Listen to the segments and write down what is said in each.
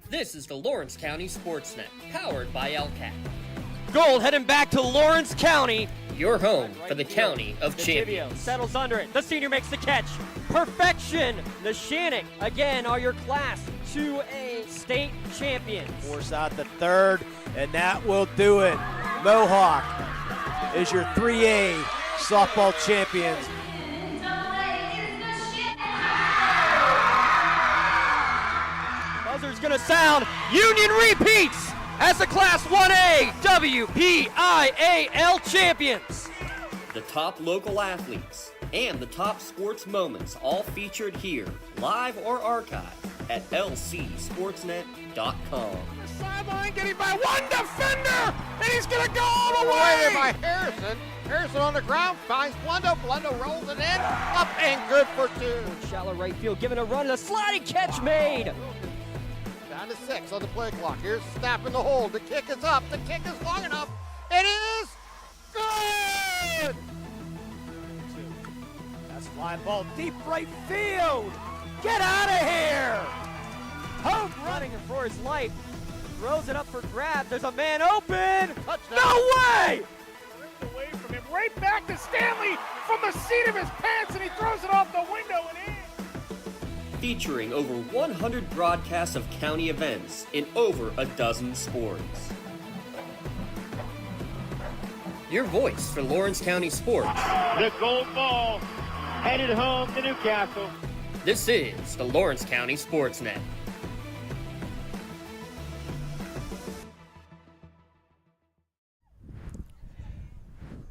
This is the Lawrence County SportsNet, powered by LCAT. Gold heading back to Lawrence County. Your home for the County of Champions. Settles under it. The senior makes the catch. Perfection. Nishanik, again, are your Class 2A state champions. Force out the third, and that will do it. Mohawk is your 3A softball champions. Buzzer's going to sound. Union repeats as the Class 1A Wpial champions. The top local athletes and the top sports moments all featured here, live or archived at lcsportsnet.com. Sideline getting by one defender, and he's going to go all the way by Harrison. Harrison on the ground finds Blundo. Blundo rolls it in, up and good for two. Shallow right field, giving a run, a sliding catch made. Down to 6 on the play clock. Here's Snap in the hole. The kick is up. The kick is long enough. It is good. That's a fly ball deep right field. Get out of here. Hope running for his life. Throws it up for grabs. There's a man open. Touchdown. No way! Ripped away from him, right back to Stanley from the seat of his pants, and he throws it off the window and in. Featuring over 100 broadcasts of county events in over a dozen sports. Your voice for Lawrence County sports. The gold ball headed home to Newcastle. This is the Lawrence County SportsNet.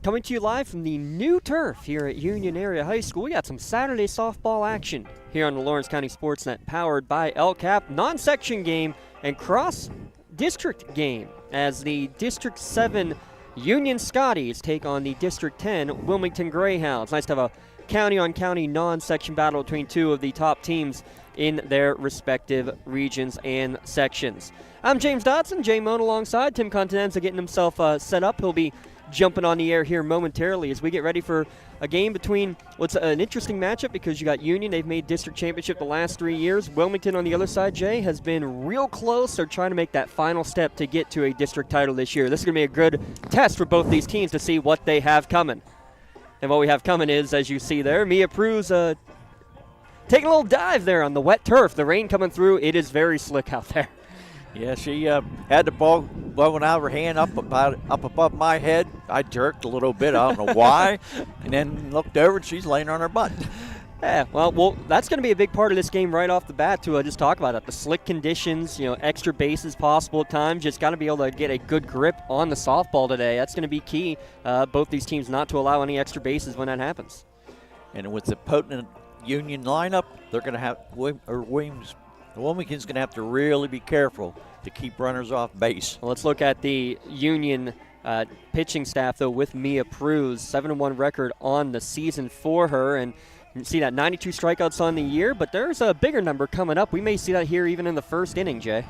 Coming to you live from the new turf here at Union Area High School. We got some Saturday softball action here on the Lawrence County SportsNet, powered by LCAP. Non-section game and cross-district game as the District 7 Union Scotties take on the District 10 Wilmington Greyhounds. Nice to have a county-on-county non-section battle between two of the top teams in their respective regions and sections. I'm James Dotson, Jay Moan alongside Tim Continenza getting himself set up. He'll be jumping on the air here momentarily as we get ready for a game between what's an interesting matchup because you got Union. They've made district championship the last 3 years. Wilmington on the other side, Jay, has been real close. They're trying to make that final step to get to a district title this year. This is going to be a good test for both these teams to see what they have coming. And what we have coming is, as you see there, Mia Pruz taking a little dive there on the wet turf. The rain coming through. It is very slick out there. Yeah, she had the ball blowing out of her hand up above my head. I jerked a little bit, I don't know why, and then looked over and she's laying on her butt. Yeah, well, that's going to be a big part of this game right off the bat to just talk about it. The slick conditions, extra bases possible at times. Just got to be able to get a good grip on the softball today. That's going to be key. Both these teams not to allow any extra bases when that happens. And with the potent Union lineup, they're going to have Wilmington's going to have to really be careful to keep runners off base. Well, let's look at the Union pitching staff, though, with Mia Pruz. 7-1 record on the season for her. And you can see that 92 strikeouts on the year, but there's a bigger number coming up. We may see that here even in the first inning, Jay.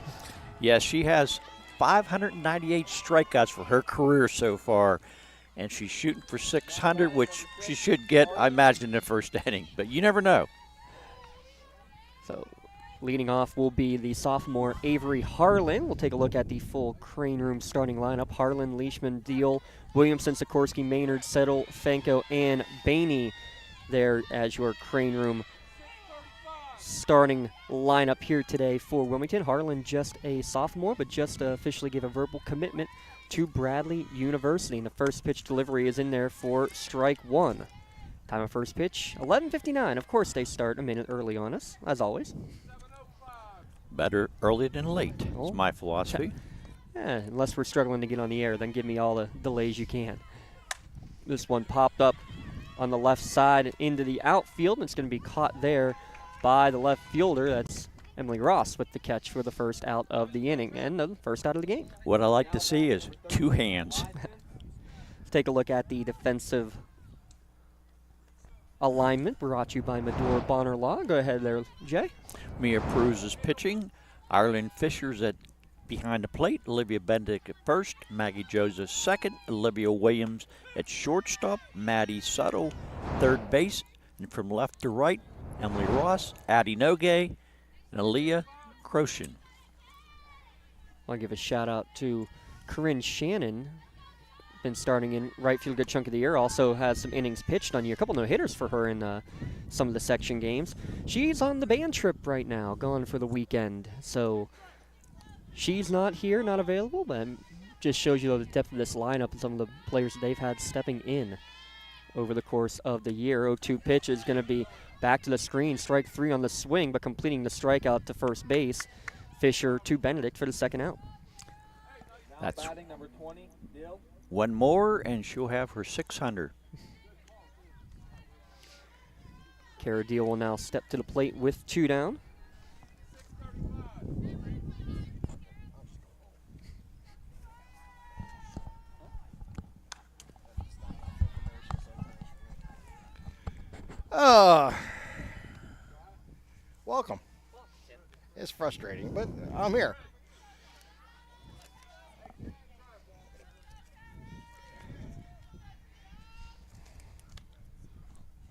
Yes, she has 598 strikeouts for her career so far, and she's shooting for 600, which she should get, I imagine, in the first inning. But you never know. So leading off will be the sophomore Avery Harlan. We'll take a look at the full Crane Room starting lineup. Harlan, Leishman, Deal, Williamson, Sikorsky, Maynard, Settle, Fanko, and Bainey there as your Crane Room starting lineup here today for Wilmington. Harlan just a sophomore, but just officially gave a verbal commitment to Bradley University. And the first pitch delivery is in there for strike one. Time of first pitch, 11:59. Of course, they start a minute early on us, as always. Better early than late is my philosophy. Yeah, unless we're struggling to get on the air, then give me all the delays you can. This one popped up on the left side into the outfield, and it's going to be caught there by the left fielder. That's Emily Ross with the catch for the first out of the inning and the first out of the game. What I like to see is two hands. Let's take a look at the defensive alignment brought to you by Medora Bonner Law. Go ahead there, Jay. Mia Pruz is pitching. Ireland Fisher's at behind the plate. Olivia Bendick at first. Maggie Joseph second. Olivia Williams at shortstop. Maddie Suttle third base. And from left to right, Emily Ross, Addie Noge, and Aaliyah Croshin. I'll give a shout out to Corinne Shannon. Been starting in right field a good chunk of the year. Also has some innings pitched on you. A couple no-hitters for her in some of the section games. She's on the band trip right now, gone for the weekend. So she's not here, not available, but just shows you the depth of this lineup and some of the players that they've had stepping in over the course of the year. 0-2 pitch is going to be back to the screen. Strike 3 on the swing, but completing the strikeout to first base. Fisher to Benedict for the second out. That's batting number 20, Dill. one more, and she'll have her 600. Kara Deal will now step to the plate with 2 down. Welcome. It's frustrating, but I'm here.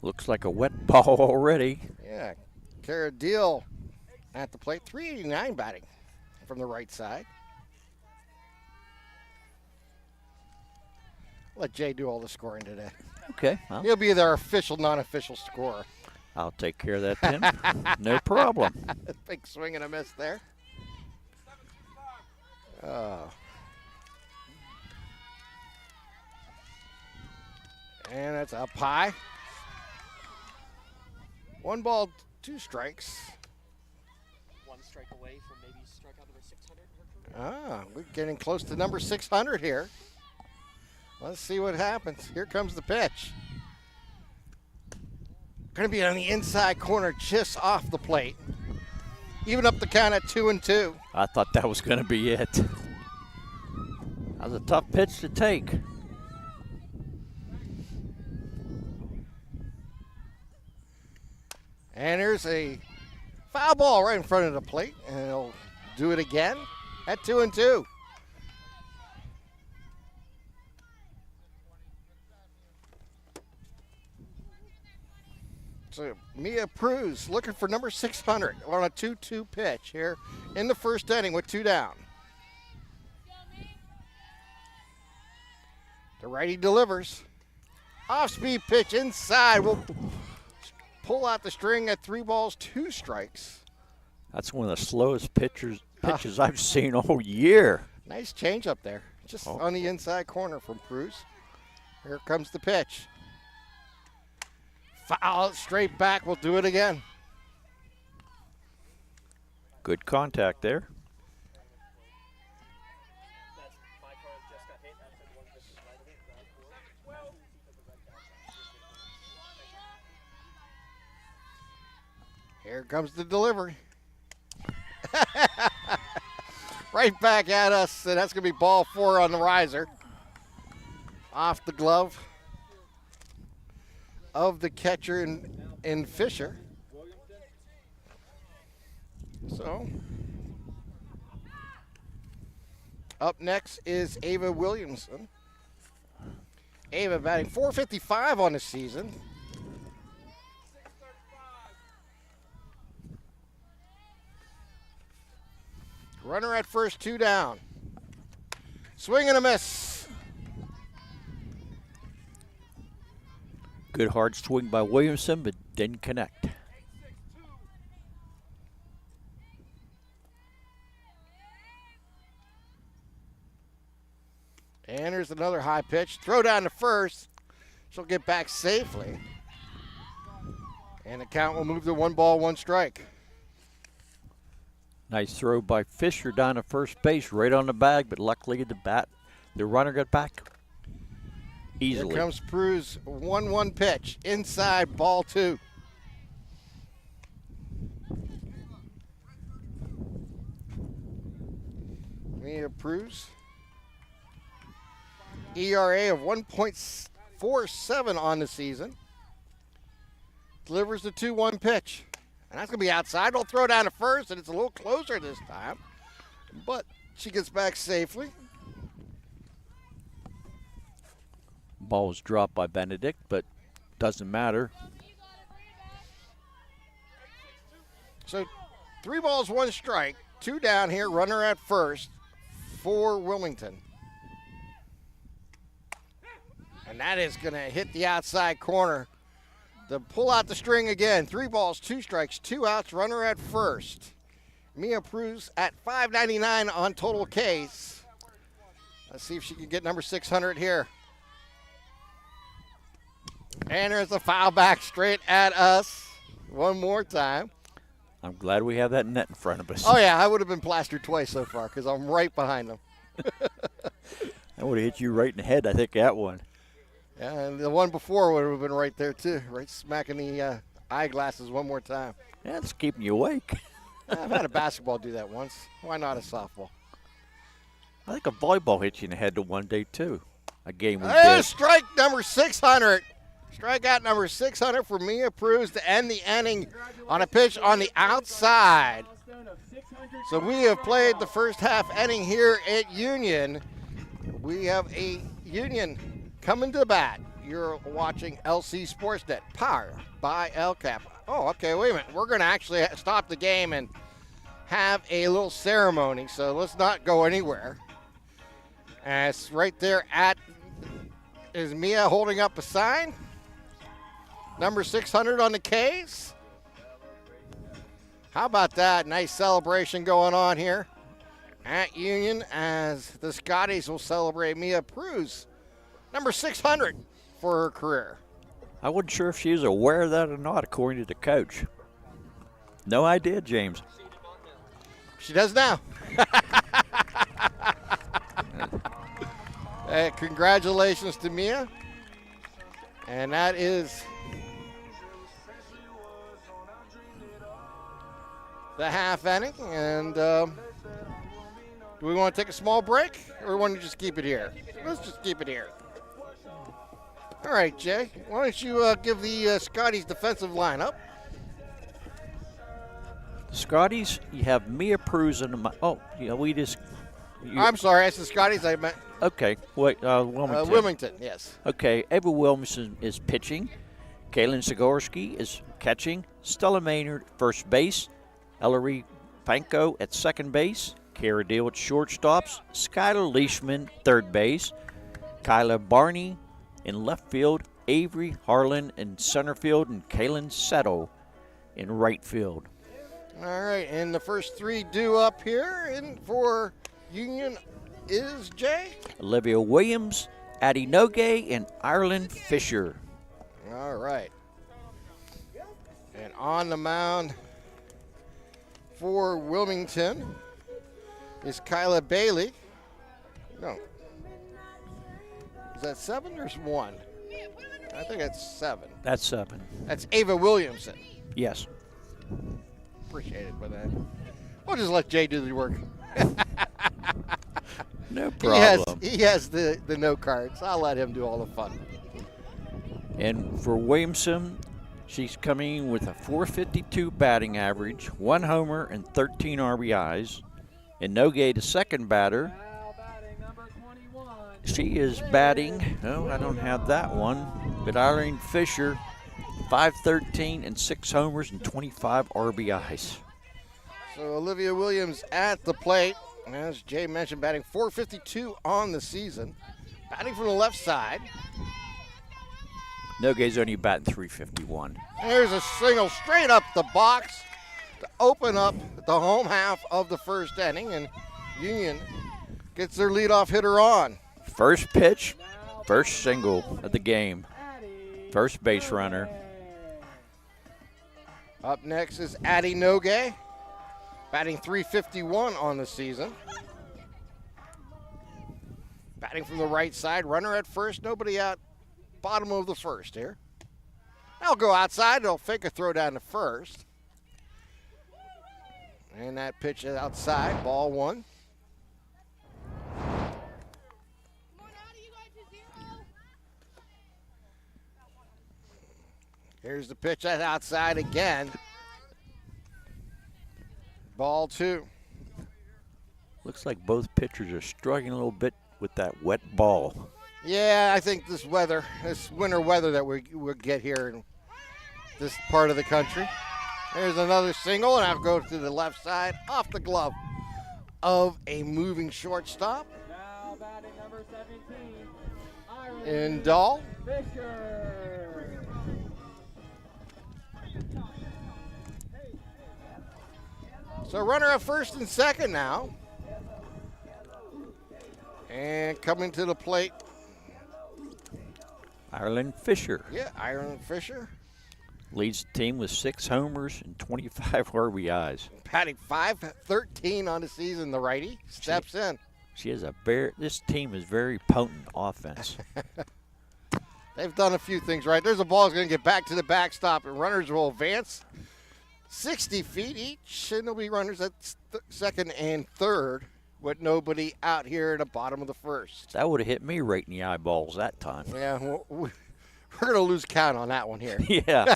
Looks like a wet ball already. Yeah, Kara Deal at the plate, 389 batting from the right side. Let Jay do all the scoring today. Okay, well, He'll be their official, non-official scorer. I'll take care of that then. No problem. Big swing and a miss there. Oh. And that's up high. 1 ball, 2 strikes. 1 strike away from maybe strikeout number 600 in her career. We're getting close to number 600 here. Let's see what happens. Here comes the pitch. Going to be on the inside corner, just off the plate. Even up the count at 2-2. I thought that was going to be it. That was a tough pitch to take. And there's a foul ball right in front of the plate, and he'll do it again at 2-2. So Mia Pruz looking for number 600 on a 2-2 pitch here in the first inning with 2 down. The righty delivers. Off-speed pitch inside. Will pull out the string at 3 balls, 2 strikes. That's one of the slowest pitches I've seen all year. Nice change up there. Just on the inside corner from Pruz. Here comes the pitch. Foul straight back. We'll do it again. Good contact there. Here comes the delivery. Right back at us, and that's going to be ball 4 on the riser. Off the glove of the catcher in Fisher. So, up next is Ava Williamson. Ava batting .455 on the season. Runner at first, 2 down. Swing and a miss. Good hard swing by Williamson, but didn't connect. And there's another high pitch. Throw down to first. She'll get back safely. And the count will move to 1 ball, 1 strike. Nice throw by Fisher down to first base, right on the bag, but luckily the runner got back easily. Here comes Pruz, 1-1 pitch. Inside, ball 2. Mia Pruz. ERA of 1.47 on the season. Delivers the 2-1 pitch. And that's going to be outside. It'll throw down to first, and it's a little closer this time. But she gets back safely. Ball was dropped by Benedict, but doesn't matter. So 3 balls, 1 strike. 2 down here. Runner at first. for Wilmington. And that is going to hit the outside corner. To pull out the string again. 3 balls, 2 strikes, 2 outs, runner at first. Mia Pruz at $5.99 on total case. Let's see if she can get number 600 here. And there's a foul back straight at us. One more time. I'm glad we have that net in front of us. Oh, yeah, I would have been plastered twice so far because I'm right behind them. I would have hit you right in the head, I think, that one. Yeah, and the one before would have been right there, too. Right smacking the eyeglasses one more time. Yeah, it's keeping you awake. I've had a basketball do that once. Why not a softball? I think a volleyball hit you in the head the one day, too. A game we There's did. strike number 600. Strikeout number 600 for Mia Pruz to end the inning on a pitch on the outside. So we have played the first half inning here at Union. We have a Union coming to bat. You're watching LC SportsNet, powered by LCAP. Oh, okay, wait a minute. We're going to actually stop the game and have a little ceremony, so let's not go anywhere. And it's right there is Mia holding up a sign? Number 600 on the case. How about that? Nice celebration going on here at Union as the Scotties will celebrate Mia Pruz. Number 600 for her career. I wasn't sure if she was aware of that or not, according to the coach. No idea, James. She does now. Hey, congratulations to Mia. And that is the half inning. And do we want to take a small break or we want to just keep it here? Let's just keep it here. All right, Jay, why don't you give the Scotties defensive lineup? Scotties, you have Mia Pruz in the. Oh, yeah, we just. I'm sorry, I said Scotties. I meant Okay, wait, Wilmington. Wilmington, yes. Okay, Eva Wilmington is pitching. Kaylin Zagorski is catching. Stella Maynard first base. Ellery Panko at second base. Kara Deal at shortstops. Skylar Leishman third base. Kyla Barney in left field. Avery Harlan in center field. And Kaylin Settle in right field. All right, and the first 3 due up here and for Union is Jay. Olivia Williams, Addie Nogue, and Ireland Fisher. All right. And on the mound for Wilmington is Kyla Bailey. No. Is that 7 or 1? I think that's 7. That's 7. That's Ava Williamson. Yes. Appreciate it for that. We'll just let Jay do the work. No problem. He has the note cards. I'll let him do all the fun. And for Williamson, she's coming with a .452 batting average, 1 homer, and 13 RBIs. And Nogue, the second batter, she is batting, no, I don't have that one, but Irene Fisher, .513 and 6 homers and 25 RBIs. So Olivia Williams at the plate. As Jay mentioned, batting .452 on the season. Batting from the left side. Nogue's only batting .351. There's a single straight up the box to open up the home half of the first inning, and Union gets their leadoff hitter on. First pitch, first single of the game. First base runner. Up next is Addie Nogue, batting .351 on the season. Batting from the right side, runner at first, nobody out, bottom of the first here. They'll go outside, they'll fake a throw down to first. And that pitch is outside, ball 1. Here's the pitch that's outside again. Ball 2. Looks like both pitchers are struggling a little bit with that wet ball. Yeah, I think this weather, this winter weather that we get here in this part of the country. There's another single, and I'll go to the left side, off the glove of a moving shortstop Now batting number 17, in Dahl. Fisher. So runner at first and second now. And coming to the plate, Ireland Fisher yeah, Ireland Fisher. leads the team with 6 homers and 25 RBIs. Batting .513 on the season, the righty steps in. She has this team is very potent offense. They've done a few things right. There's a ball that's going to get back to the backstop, and runners will advance 60 feet each, and there'll be runners at second and third with nobody out here at the bottom of the first. That would have hit me right in the eyeballs that time. Yeah, we're going to lose count on that one here. Yeah.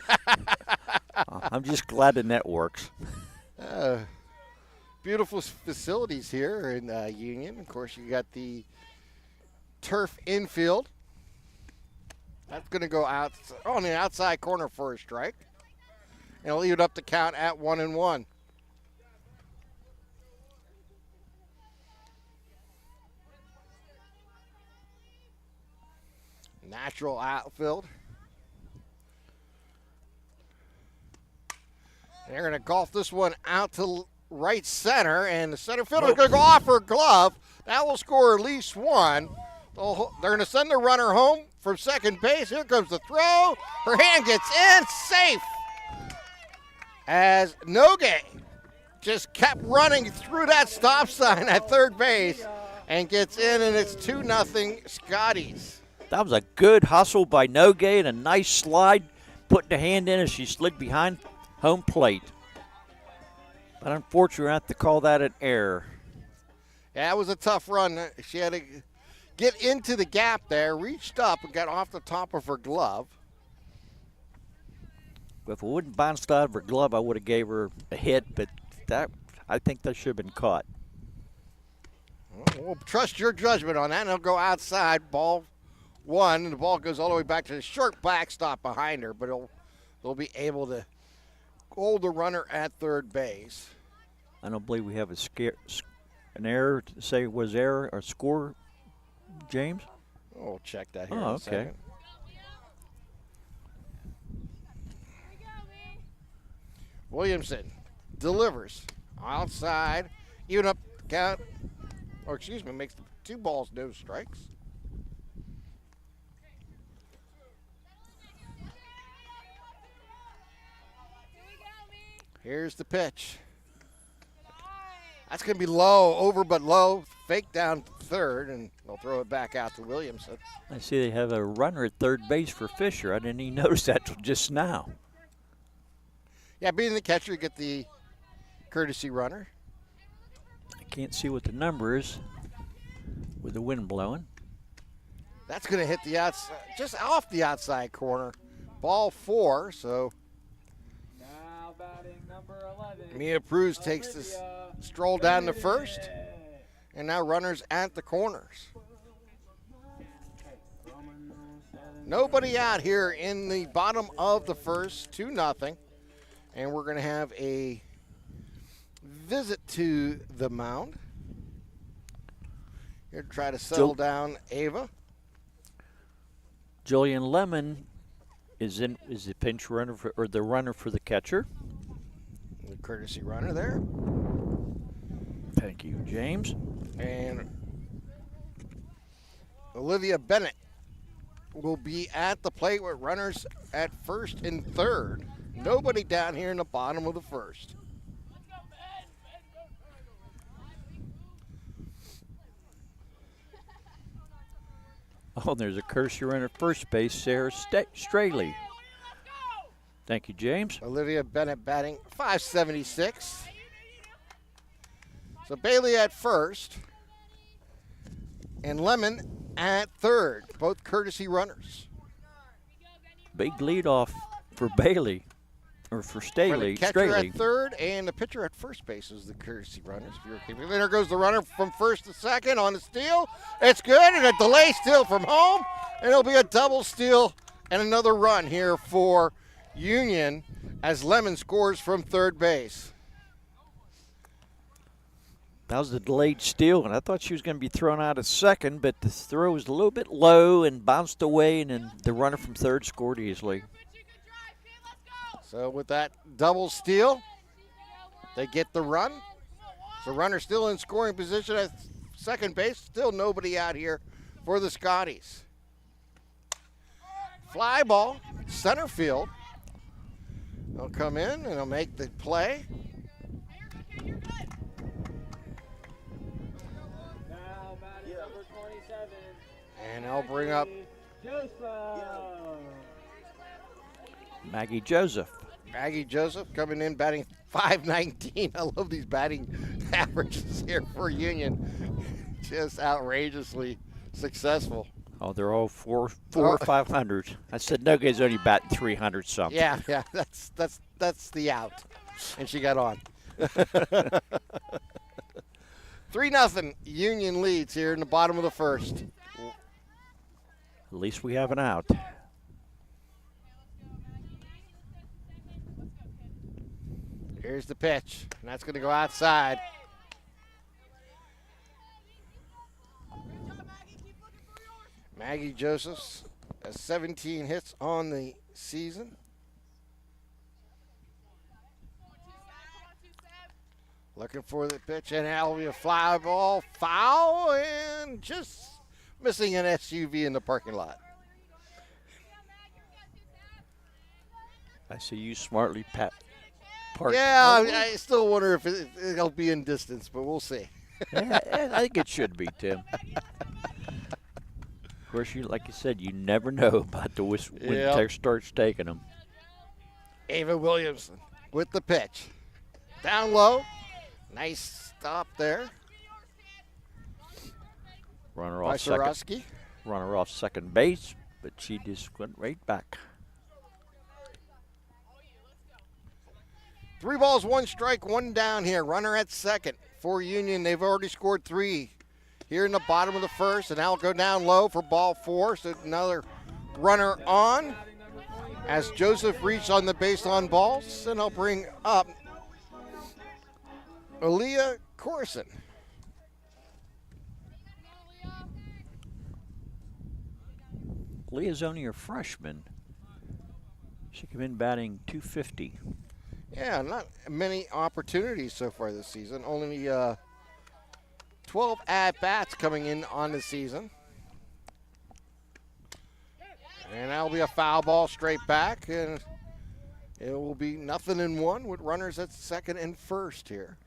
I'm just glad the net works. Beautiful facilities here in Union. Of course, you got the turf infield. That's going to go out on the outside corner for a strike. And it'll leave it up to count at 1-1. Natural outfield. And they're going to golf this one out to right center, and the center fielder is going to go off her glove. That will score at least one. They're going to send the runner home from second base. Here comes the throw. Her hand gets in, safe. As Nogue just kept running through that stop sign at third base and gets in, and it's 2-0 Scotties. That was a good hustle by Nogue and a nice slide, putting the hand in as she slid behind home plate. But unfortunately, I have to call that an error. Yeah, it was a tough run. She had to get into the gap there, reached up and got off the top of her glove. If it wouldn't bounced out of her glove, I would have gave her a hit, but I think that should have been caught. Well, trust your judgment on that, and it'll go outside, ball one, and the ball goes all the way back to the short backstop behind her, but they'll be able to hold the runner at third base. I don't believe we have an error to say was error or score, James? We'll check that here in Oh, a okay. second. Williamson delivers outside, even up the count, makes the 2 balls, no strikes. Here's the pitch. That's going to be low, over but low, fake down third, and they'll throw it back out to Williamson. I see they have a runner at third base for Fisher. I didn't even notice that till just now. Yeah, being the catcher, you get the courtesy runner. I can't see what the number is with the wind blowing. That's going to hit the outside, just off the outside corner. Ball 4, so Now batting number 11. Mia Pruz takes this stroll down to first, and now runners at the corners. Nobody out here in the bottom of the first, 2-0. And we're going to have a visit to the mound. Here to try to settle down Ava. Jillian Lemon is the pinch runner or the runner for the catcher. The courtesy runner there. Thank you, James. And Olivia Bennett will be at the plate with runners at first and third. Nobody down here in the bottom of the first. Oh, there's a courtesy runner at first base, Sarah Straley. Thank you, James. Olivia Bennett batting .576. So Bailey at first and Lemon at third, both courtesy runners. Big leadoff for Bailey, or for For Staley. the catcher at third and the pitcher at first base is the courtesy runners. If you're keeping. There goes the runner from first to second on the steal. It's good, and a delay steal from home, and it'll be a double steal and another run here for Union as Lemon scores from third base. That was the delayed steal, and I thought she was going to be thrown out at second, but the throw was a little bit low and bounced away, and then the runner from third scored easily. So with that double steal, they get the run. So runner still in scoring position at second base. Still nobody out here for the Scotties. Fly ball, center field. They'll come in and they'll make the play. And they'll bring up Maggie Joseph. Maggie Joseph coming in batting .519. I love these batting averages here for Union. Just outrageously successful. Oh, they're all four or 500. I said no guy's only batting 300 something. Yeah, that's the out. And she got on. 3-0 Union leads here in the bottom of the first. At least we have an out. Here's the pitch, and that's going to go outside. Maggie Josephs has 17 hits on the season. Looking for the pitch, and that'll be a fly ball, foul, and just missing an SUV in the parking lot. I see you smartly parked. Yeah, I still wonder if it'll be in distance, but we'll see. Yeah, I think it should be, Tim. Of course, like you said, you never know about the when they starts taking them. Ava Williamson with the pitch. Down low. Nice stop there. Runner by off second. Sorosky. Runner off second base, but she just went right back. 3 balls, 1 strike, 1 down here. Runner at second for Union. They've already scored 3 here in the bottom of the first, and that'll go down low for ball 4. So another runner on as Joseph reached on the base on balls, and I'll bring up Aaliyah Corson. Leah's only a freshman. She came in batting .250. Yeah, not many opportunities so far this season. Only 12 at-bats coming in on the season. And that'll be a foul ball straight back, and it will be 0-1 with runners at second and first here.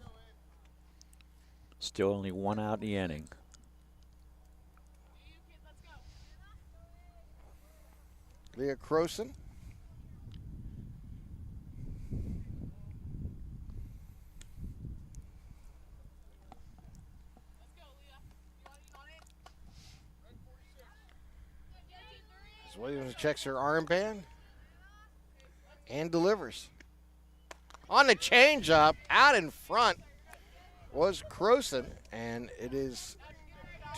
Still only 1 out in the inning. Leah Croson. As Williams checks her armband and delivers. On the changeup, out in front was Croson, and it is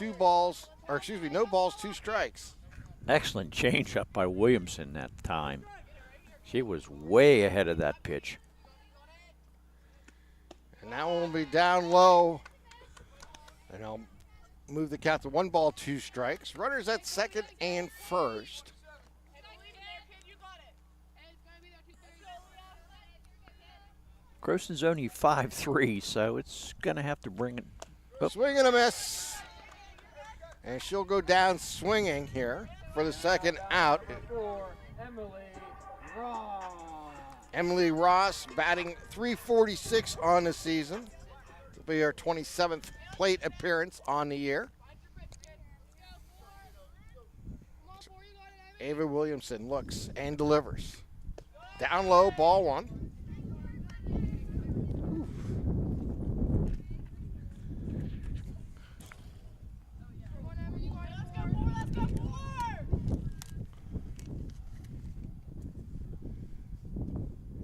no balls, 2 strikes. Excellent changeup by Williamson that time. She was way ahead of that pitch. And that one will be down low. And I'll move the count to 1 ball, 2 strikes. Runners at second and first. Croson's only 5'3", so it's going to have to bring it up. Swing and a miss. And she'll go down swinging here for the second out. Emily Ross batting .346 on the season. This will be her 27th plate appearance on the year. Ava Williamson looks and delivers. Down low, ball 1.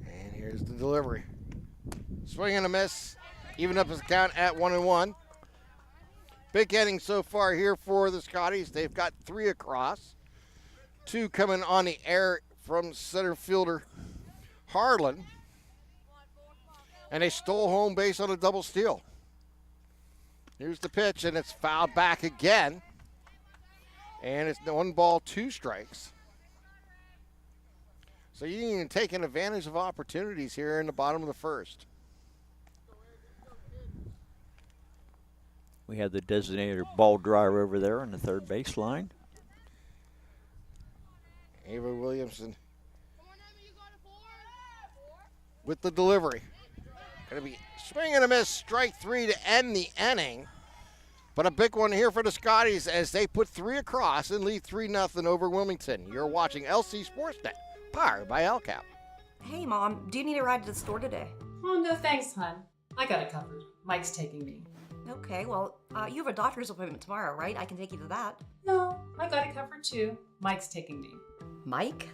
And here's the delivery. Swing and a miss. Even up his count at 1-1. Big inning so far here for the Scotties. They've got 3 across. 2 coming on the air from center fielder Harlan. And they stole home base on a double steal. Here's the pitch, and it's fouled back again. And it's 1 ball, 2 strikes. So Union taking advantage of opportunities here in the bottom of the first. We have the designated ball dryer over there on the third baseline. Ava Williamson with the delivery. Going to be swing and a miss, strike 3 to end the inning. But a big one here for the Scotties as they put 3 across and lead 3-0 over Wilmington. You're watching LC SportsNet, powered by LCAP. Hey, Mom, do you need a ride to the store today? Oh, no thanks, hon. I got it covered. Mike's taking me. Okay, well, you have a doctor's appointment tomorrow, right? I can take you to that. No, I got it covered too. Mike's taking me. Mike?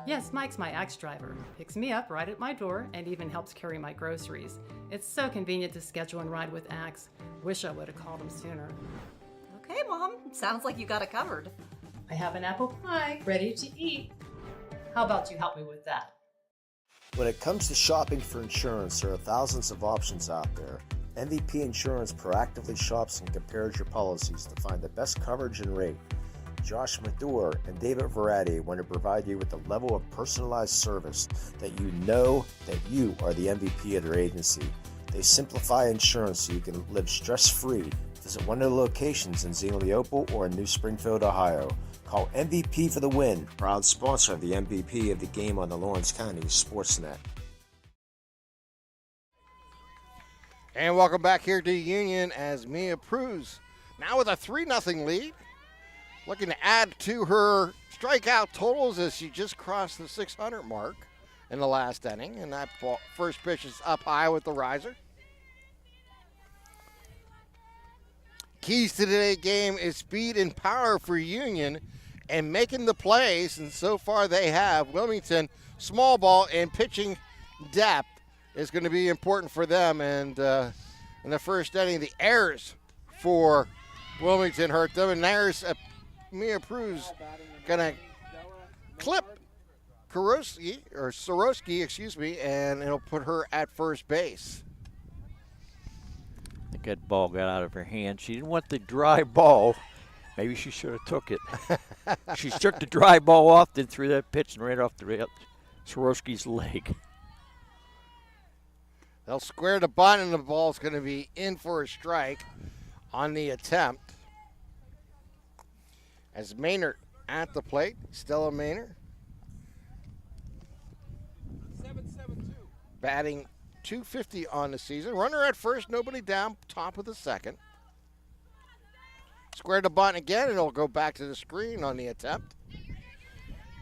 Yes, Mike's my ex driver. Picks me up right at my door and even helps carry my groceries. It's so convenient to schedule and ride with Axe. Wish I would have called him sooner. Okay, Mom. Sounds like you got it covered. I have an apple pie ready to eat. How about you help me with that? When it comes to shopping for insurance, there are thousands of options out there. MVP Insurance proactively shops and compares your policies to find the best coverage and rate. Josh Madure and David Verratti want to provide you with a level of personalized service that you know that you are the MVP of their agency. They simplify insurance so you can live stress-free. Visit one of the locations in Xenia-Leopold or in New Springfield, Ohio. Call MVP for the win. Proud sponsor of the MVP of the game on the Lawrence County SportsNet. And welcome back here to Union as Mia Pruz now with a 3-0 lead. Looking to add to her strikeout totals as she just crossed the 600 mark in the last inning. And that first pitch is up high with the riser. Keys to today's game is speed and power for Union and making the plays. And so far they have. Wilmington, small ball and pitching depth is going to be important for them. And in the first inning, the errors for Wilmington hurt them. And there's Mia Pruz going to clip Sorosky, and it'll put her at first base. I think that ball got out of her hand. She didn't want the dry ball. Maybe she should have took it. She took the dry ball off, then threw that pitch and right off the Sorosky's leg. They'll square the bunt, and the ball's going to be in for a strike on the attempt. As Maynard at the plate, Stella Maynard. Batting .250 on the season. Runner at first, nobody down, top of the second. Square the bunt again, and it'll go back to the screen on the attempt.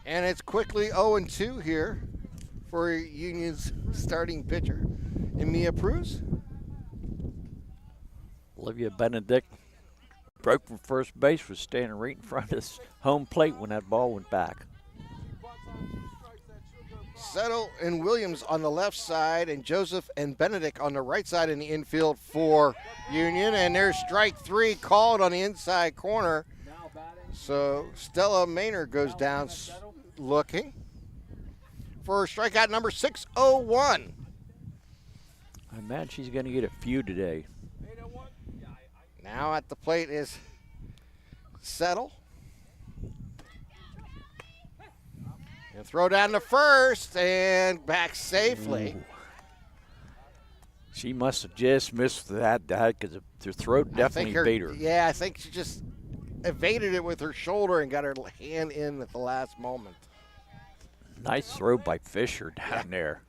And it's quickly 0-2 here for Union's starting pitcher. And Mia Pruz. Olivia Benedict broke from first base, was standing right in front of his home plate when that ball went back. Settle and Williams on the left side, and Joseph and Benedict on the right side in the infield for Union. And there's strike 3 called on the inside corner. So Stella Maynard goes down looking for strikeout number 601. I imagine she's going to get a few today. Now at the plate is Settle. And throw down to first and back safely. Ooh. She must have just missed that because the throat definitely beat her. Yeah, I think she just evaded it with her shoulder and got her hand in at the last moment. Nice throw by Fisher down there.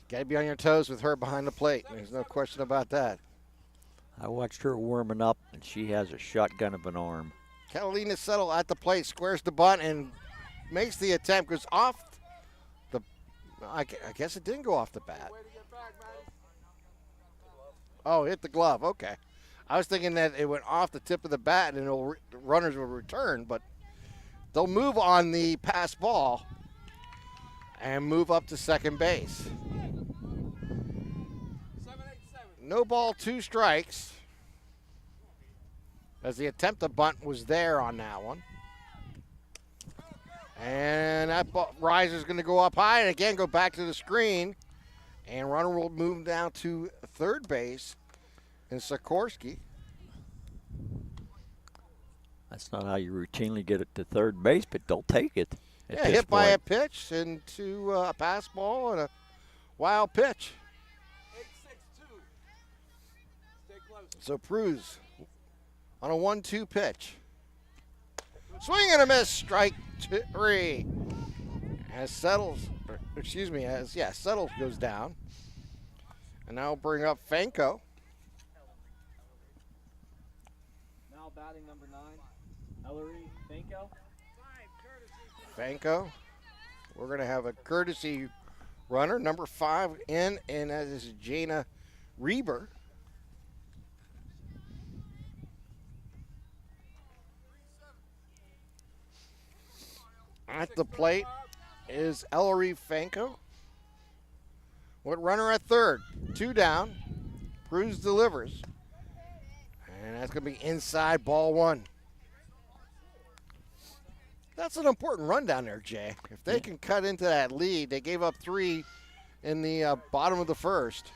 Got to be on your toes with her behind the plate. There's no question about that. I watched her warming up, and she has a shotgun of an arm. Catalina Settle at the plate, squares the bunt, and makes the attempt. Goes off the – I guess it didn't go off the bat. Oh, hit the glove. Okay. I was thinking that it went off the tip of the bat and runners will return, but they'll move on the pass ball and move up to second base. No ball, 2 strikes. As the attempt to bunt was there on that one. And that riser's going to go up high and again go back to the screen. And runner will move down to third base. And Sikorsky. That's not how you routinely get it to third base, but they'll take it. Yeah, hit by a pitch into a pass ball and a wild pitch. So Pruz on a 1-2 pitch. Swing and a miss, strike 3. As Settles goes down. And now bring up Fanko. Now batting number 9, Ellery Fanko. Fanko. We're going to have a courtesy runner, number 5 in, and that is Jana Reber. At the plate is Ellery Fanko. With runner at third, 2 down. Pruz delivers. And that's going to be inside, ball 1. That's an important run down there, Jay. If they can cut into that lead, they gave up 3 in the bottom of the first.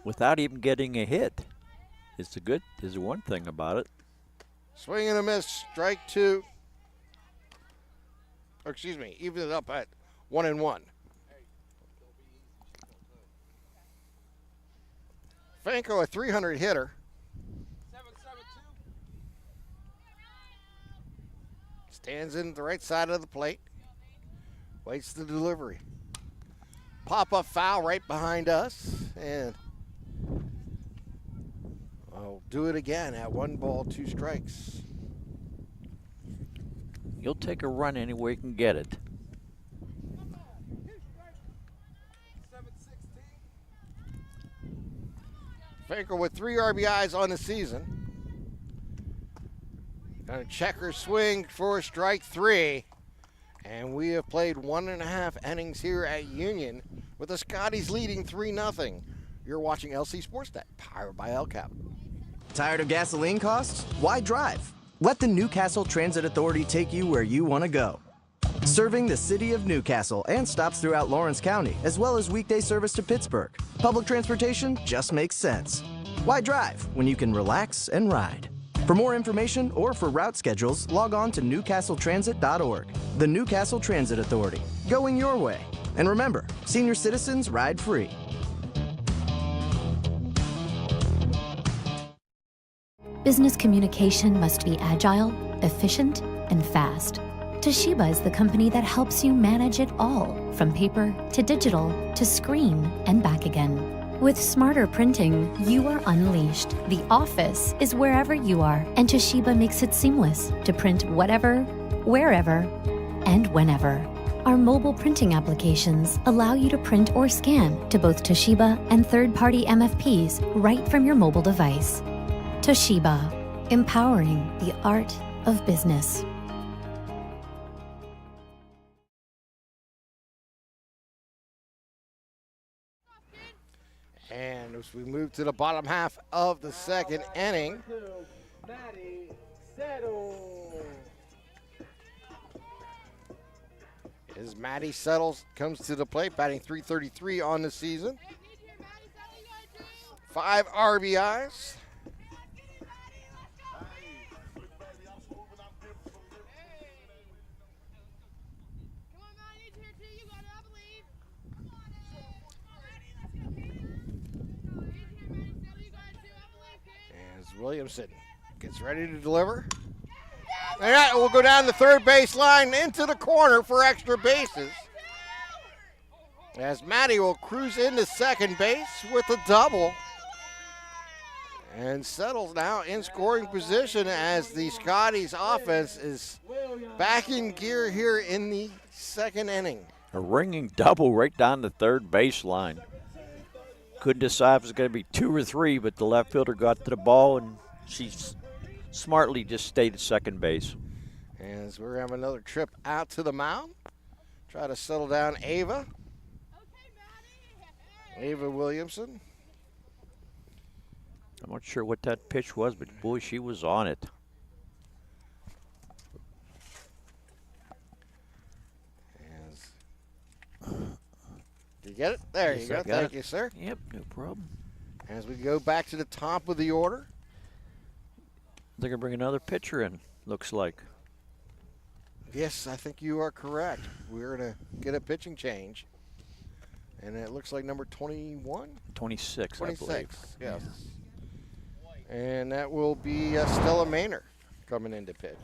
Without even getting a hit. Is the one thing about it. Swing and a miss, strike 2. Even it up at 1-1. Fanko, a 300 hitter. Stands in the right side of the plate. Waits the delivery. Pop-up foul right behind us. And I'll do it again at 1 ball, 2 strikes. You'll take a run any way you can get it. Fanko with 3 RBIs on the season. Got a checker swing for strike 3. And we have played 1.5 innings here at Union with the Scotties leading 3-0. You're watching LC SportsNet, powered by LCAP. Tired of gasoline costs? Why drive? Let the Newcastle Transit Authority take you where you want to go. Serving the city of Newcastle and stops throughout Lawrence County, as well as weekday service to Pittsburgh. Public transportation just makes sense. Why drive when you can relax and ride? For more information or for route schedules, log on to newcastletransit.org. The Newcastle Transit Authority, going your way. And remember, senior citizens ride free. Business communication must be agile, efficient, and fast. Toshiba is the company that helps you manage it all, from paper to digital to screen and back again. With smarter printing, you are unleashed. The office is wherever you are, and Toshiba makes it seamless to print whatever, wherever, and whenever. Our mobile printing applications allow you to print or scan to both Toshiba and third-party MFPs right from your mobile device. Toshiba, empowering the art of business. And as we move to the bottom half of the second inning, as Maddie Settles comes to the plate, batting .333 on the season. 5 RBIs. Williamson gets ready to deliver. And that will go down the third base line into the corner for extra bases. As Matty will cruise into second base with a double. And Settles now in scoring position as the Scotties offense is back in gear here in the second inning. A ringing double right down the third base line. Couldn't decide if it was going to be 2 or 3, but the left fielder got to the ball, and she smartly just stayed at second base. As we're having another trip out to the mound, try to settle down Ava. Ava Williamson. I'm not sure what that pitch was, but boy, she was on it. You get it? There you go. Thank you, sir. Yep, no problem. As we go back to the top of the order. They're going to bring another pitcher in. looks like. Yes, I think you are correct. We're going to get a pitching change. And it looks like number 21? 26, 26, I believe. yes. And that will be Stella Maynard coming in to pitch.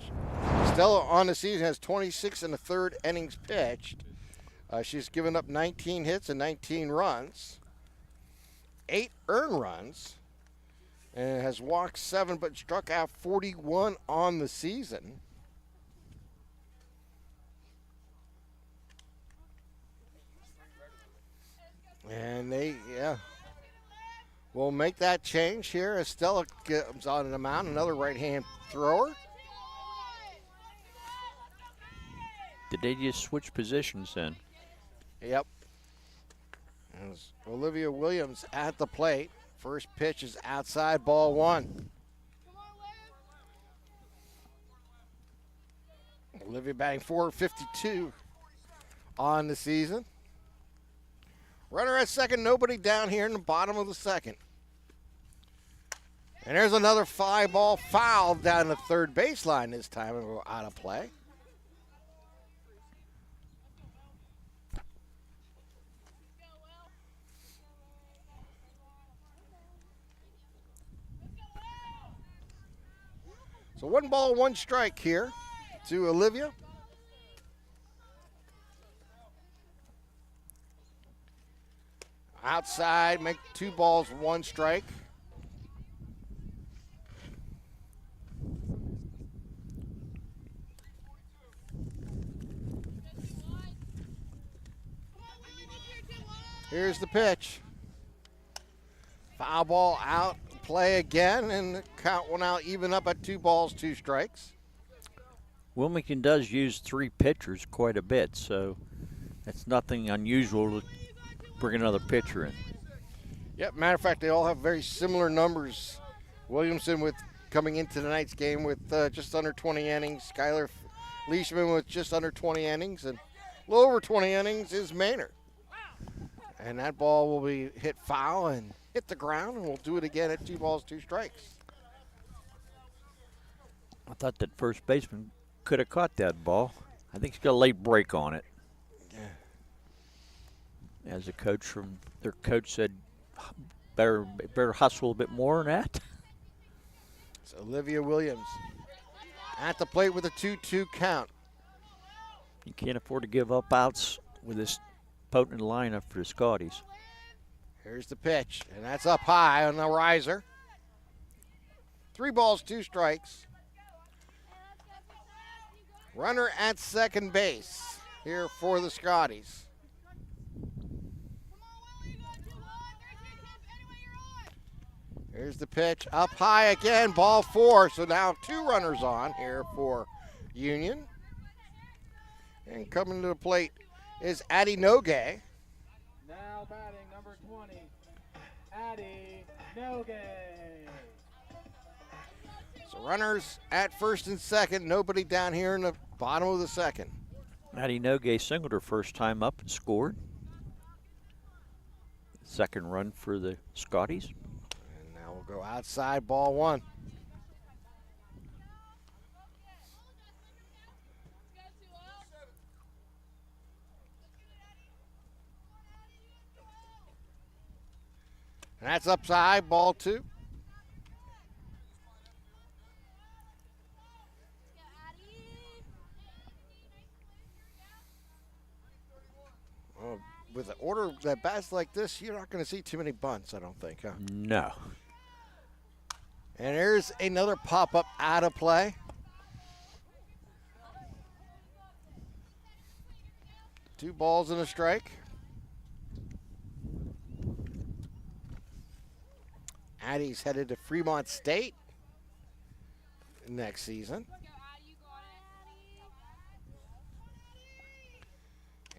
Stella on the season has 26 and a third innings pitched. She's given up 19 hits and 19 runs, 8 earned runs, and has walked 7 but struck out 41 on the season. And they, will make that change here as Stella comes on the mound, another right-hand thrower. Did they just switch positions then? Yep. As Olivia Williams at the plate. First pitch is outside, ball 1. Olivia batting .452 on the season. Runner at second, nobody down here in the bottom of the second. And there's another fly ball foul down the third baseline this time, and we're out of play. So 1 ball, 1 strike here to Olivia. Outside, make 2 balls, 1 strike. Here's the pitch. Foul ball out, play again, and the count will now even up at 2 balls, 2 strikes. Wilmington does use 3 pitchers quite a bit, so that's nothing unusual to bring another pitcher in. Yep, matter of fact, they all have very similar numbers. Williamson with coming into tonight's game with just under 20 innings. Skylar Leishman with just under 20 innings. And a little over 20 innings is Maynard. And that ball will be hit foul and hit the ground, and we'll do it again at 2 balls, 2 strikes. I thought that first baseman could have caught that ball. I think he's got a late break on it. As a coach from their coach said, better hustle a bit more than that. It's Olivia Williams at the plate with a 2-2 count. You can't afford to give up outs with this potent lineup for the Scotties. Here's the pitch, and that's up high on the riser. 3 balls, 2 strikes. Runner at second base here for the Scotties. Here's the pitch, up high again, ball 4. So now 2 runners on here for Union. And coming to the plate is Addie Nogue. Now batting number 20, Addie Nogue. So runners at first and second, nobody down here in the bottom of the second. Addie Nogue singled her first time up and scored. Second run for the Scotties. And now we'll go outside, ball 1. And that's upside, ball 2. Well, with an order that bats like this, you're not going to see too many bunts, I don't think, huh? No. And there's another pop-up out of play. Two balls and a strike. Addie's headed to Fremont State next season.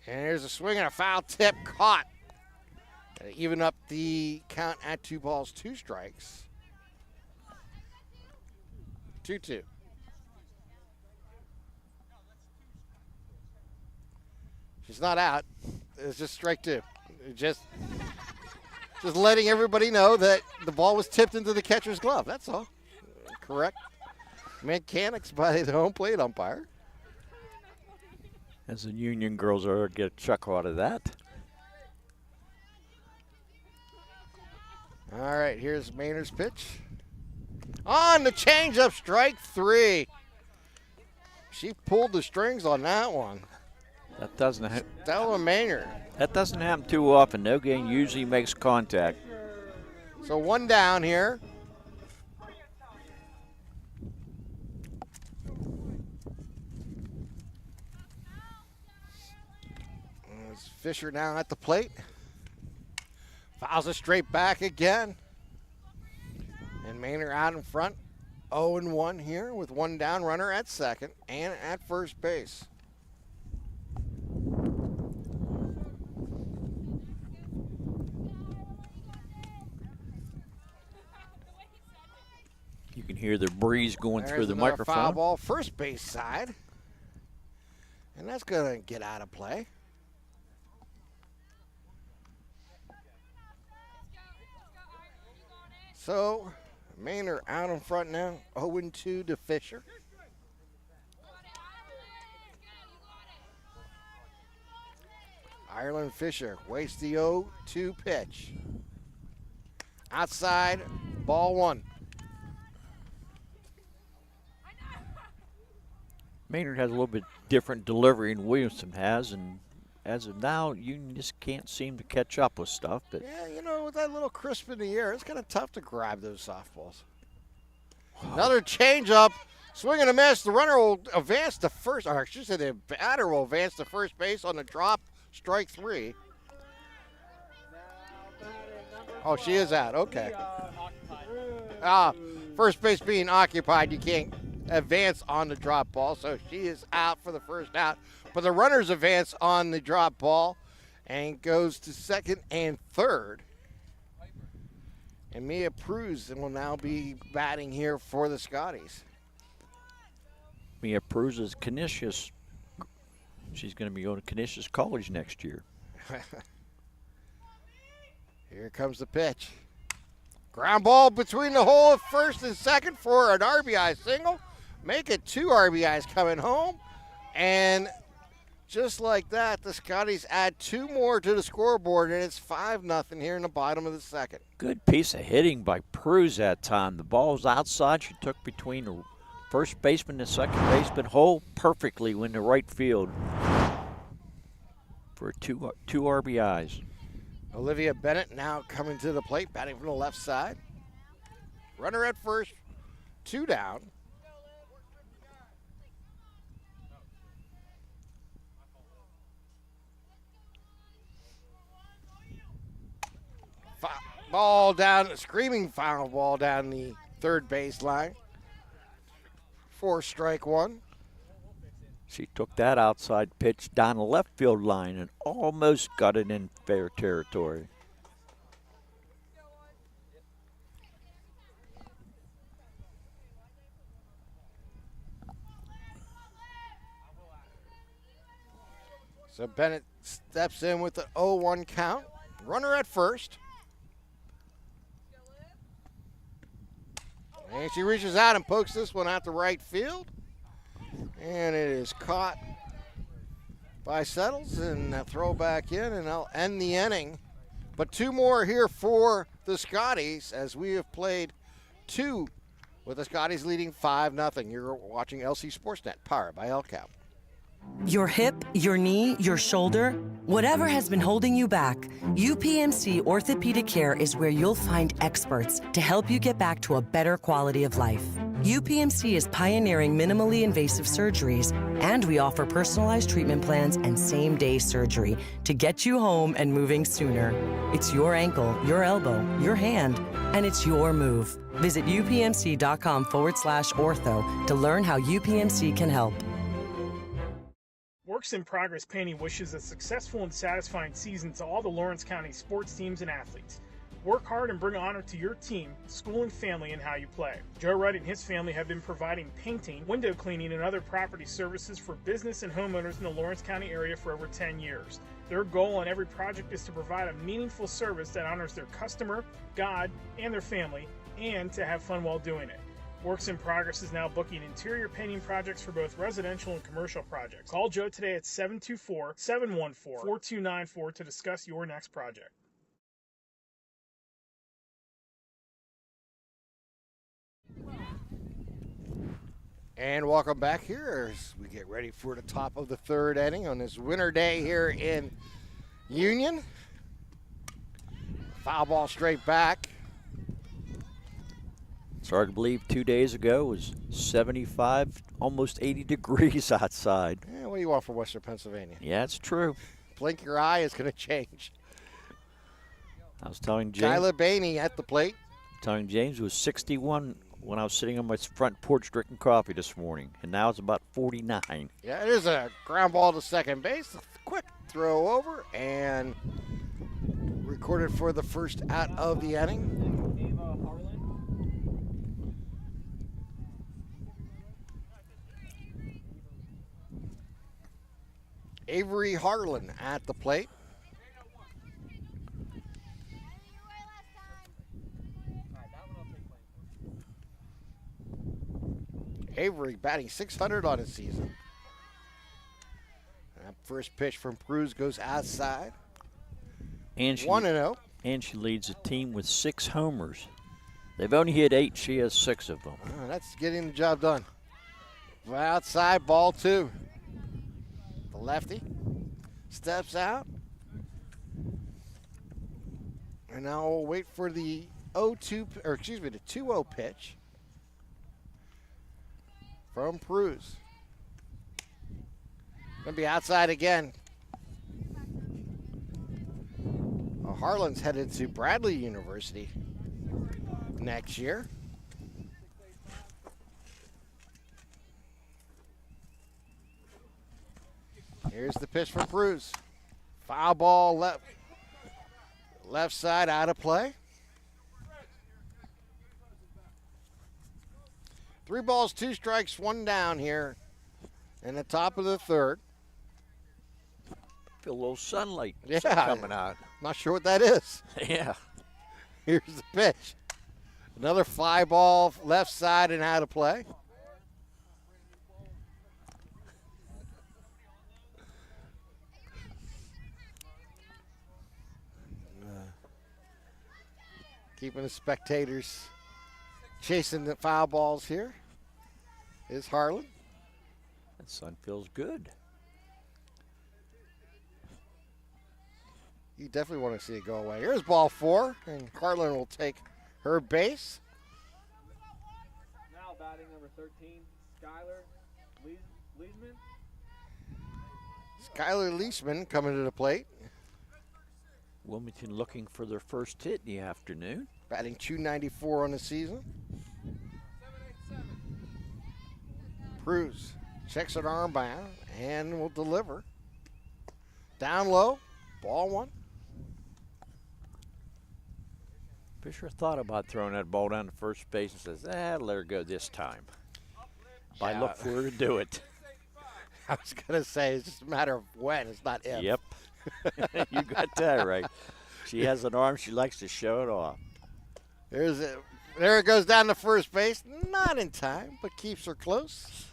And there's a swing and a foul tip caught. Even up the count at 2 balls, 2 strikes. 2-2. She's not out. It's just strike 2. Just letting everybody know that the ball was tipped into the catcher's glove. That's all. Correct. mechanics by the home plate umpire. As the Union girls are get a chuckle out of that. All right, here's Maynard's pitch. On the changeup, strike 3. She pulled the strings on that one. That doesn't Stella Maynard. That doesn't happen too often. No game usually makes contact. So 1 down here. There's Fisher now at the plate. Fouls it straight back again. And Maynard out in front. 0-1 here with 1 down, runner at second and at first base. You can hear the breeze going through the another microphone. Foul ball, first base side. And that's going to get out of play. So, Maynard out in front now, 0-2 to Fisher. Ireland Fisher wastes the 0-2 pitch. Outside, ball 1. Maynard has a little bit different delivery than Williamson has, and as of now, you just can't seem to catch up with stuff. But Yeah, you know, with that little crisp in the air, it's kind of tough to grab those softballs. Another changeup, swing and a miss. The runner will advance to first, or I should say the batter will advance to first base on the drop, strike 3. Oh, she is out, okay. First base being occupied, you can't advance on the drop ball, so she is out for the first out. But the runners advance on the drop ball and goes to second and third. And Mia Pruz will now be batting here for the Scotties. Mia Pruz is Canisius. She's going to be going to Canisius College next year. Here comes the pitch. Ground ball between the hole of first and second for an RBI single. Make it 2 RBIs coming home. And just like that, the Scotties add 2 more to the scoreboard, and it's 5-0 here in the bottom of the second. Good piece of hitting by Pruz that time. The ball was outside. She took between the first baseman and second baseman hole perfectly in the right field for 2 RBIs. Olivia Bennett now coming to the plate, batting from the left side. Runner at first, 2 down. Ball down, screaming foul ball down the third base line. 4 strike 1. She took that outside pitch down the left field line and almost got it in fair territory. So Bennett steps in with the 0-1 count. Runner at first. And she reaches out and pokes this one out to right field. And it is caught by Settles, and that throw back in, and they'll end the inning. But 2 more here for the Scotties as we have played 2 with the Scotties leading 5-0. You're watching LC SportsNet, powered by LCAP. Your hip, your knee, your shoulder, whatever has been holding you back, UPMC Orthopedic Care is where you'll find experts to help you get back to a better quality of life. UPMC is pioneering minimally invasive surgeries, and we offer personalized treatment plans and same-day surgery to get you home and moving sooner. It's your ankle, your elbow, your hand, and it's your move. Visit upmc.com/ortho to learn how UPMC can help. Works in Progress Painting wishes a successful and satisfying season to all the Lawrence County sports teams and athletes. Work hard and bring honor to your team, school, and family in how you play. Joe Wright and his family have been providing painting, window cleaning, and other property services for business and homeowners in the Lawrence County area for over 10 years. Their goal on every project is to provide a meaningful service that honors their customer, God, and their family, and to have fun while doing it. Works in Progress is now booking interior painting projects for both residential and commercial projects. Call Joe today at 724-714-4294 to discuss your next project. And welcome back here as we get ready for the top of the third inning on this winter day here in Union. Foul ball straight back. It's hard to believe 2 days ago it was 75, almost 80 degrees outside. Yeah, what do you want for Western Pennsylvania? Yeah, it's true. Blink your eye, it's going to change. I was telling James. Kyla Bainey at the plate. Telling James it was 61 when I was sitting on my front porch drinking coffee this morning, and now it's about 49. Yeah, it is a ground ball to second base. Quick throw over and recorded for the first out of the inning. Avery Harlan at the plate. Avery batting .600 on his season. That first pitch from Cruz goes outside. And she, 1-0. And she leads the team with 6 homers. They've only hit 8. She has 6 of them. That's getting the job done. Outside, ball 2. The lefty steps out. And now we'll wait for the 2-0 pitch from Cruz. Gonna be outside again. Harlan's headed to Bradley University next year. Here's the pitch from Cruz. Foul ball left side out of play. 3 balls, 2 strikes, 1 down here in the top of the third. Feel a little sunlight coming out. Not sure what that is. Yeah. Here's the pitch. Another fly ball left side and out of play. Keeping the spectators chasing the foul balls here is Harlan. That sun feels good. You definitely want to see it go away. Here's ball 4, and Harlan will take her base. Now batting number 13, Skylar Leisman. Skylar Leisman coming to the plate. Wilmington looking for their first hit in the afternoon. Batting .294 on the season. Cruz checks an armband and will deliver. Down low, ball 1. Fisher thought about throwing that ball down to first base and says, let her go this time. I look for her to do it. I was going to say, it's just a matter of when, it's not if. Yep. You got that right. She has an arm, she likes to show it off. There it goes down to first base. Not in time, but keeps her close.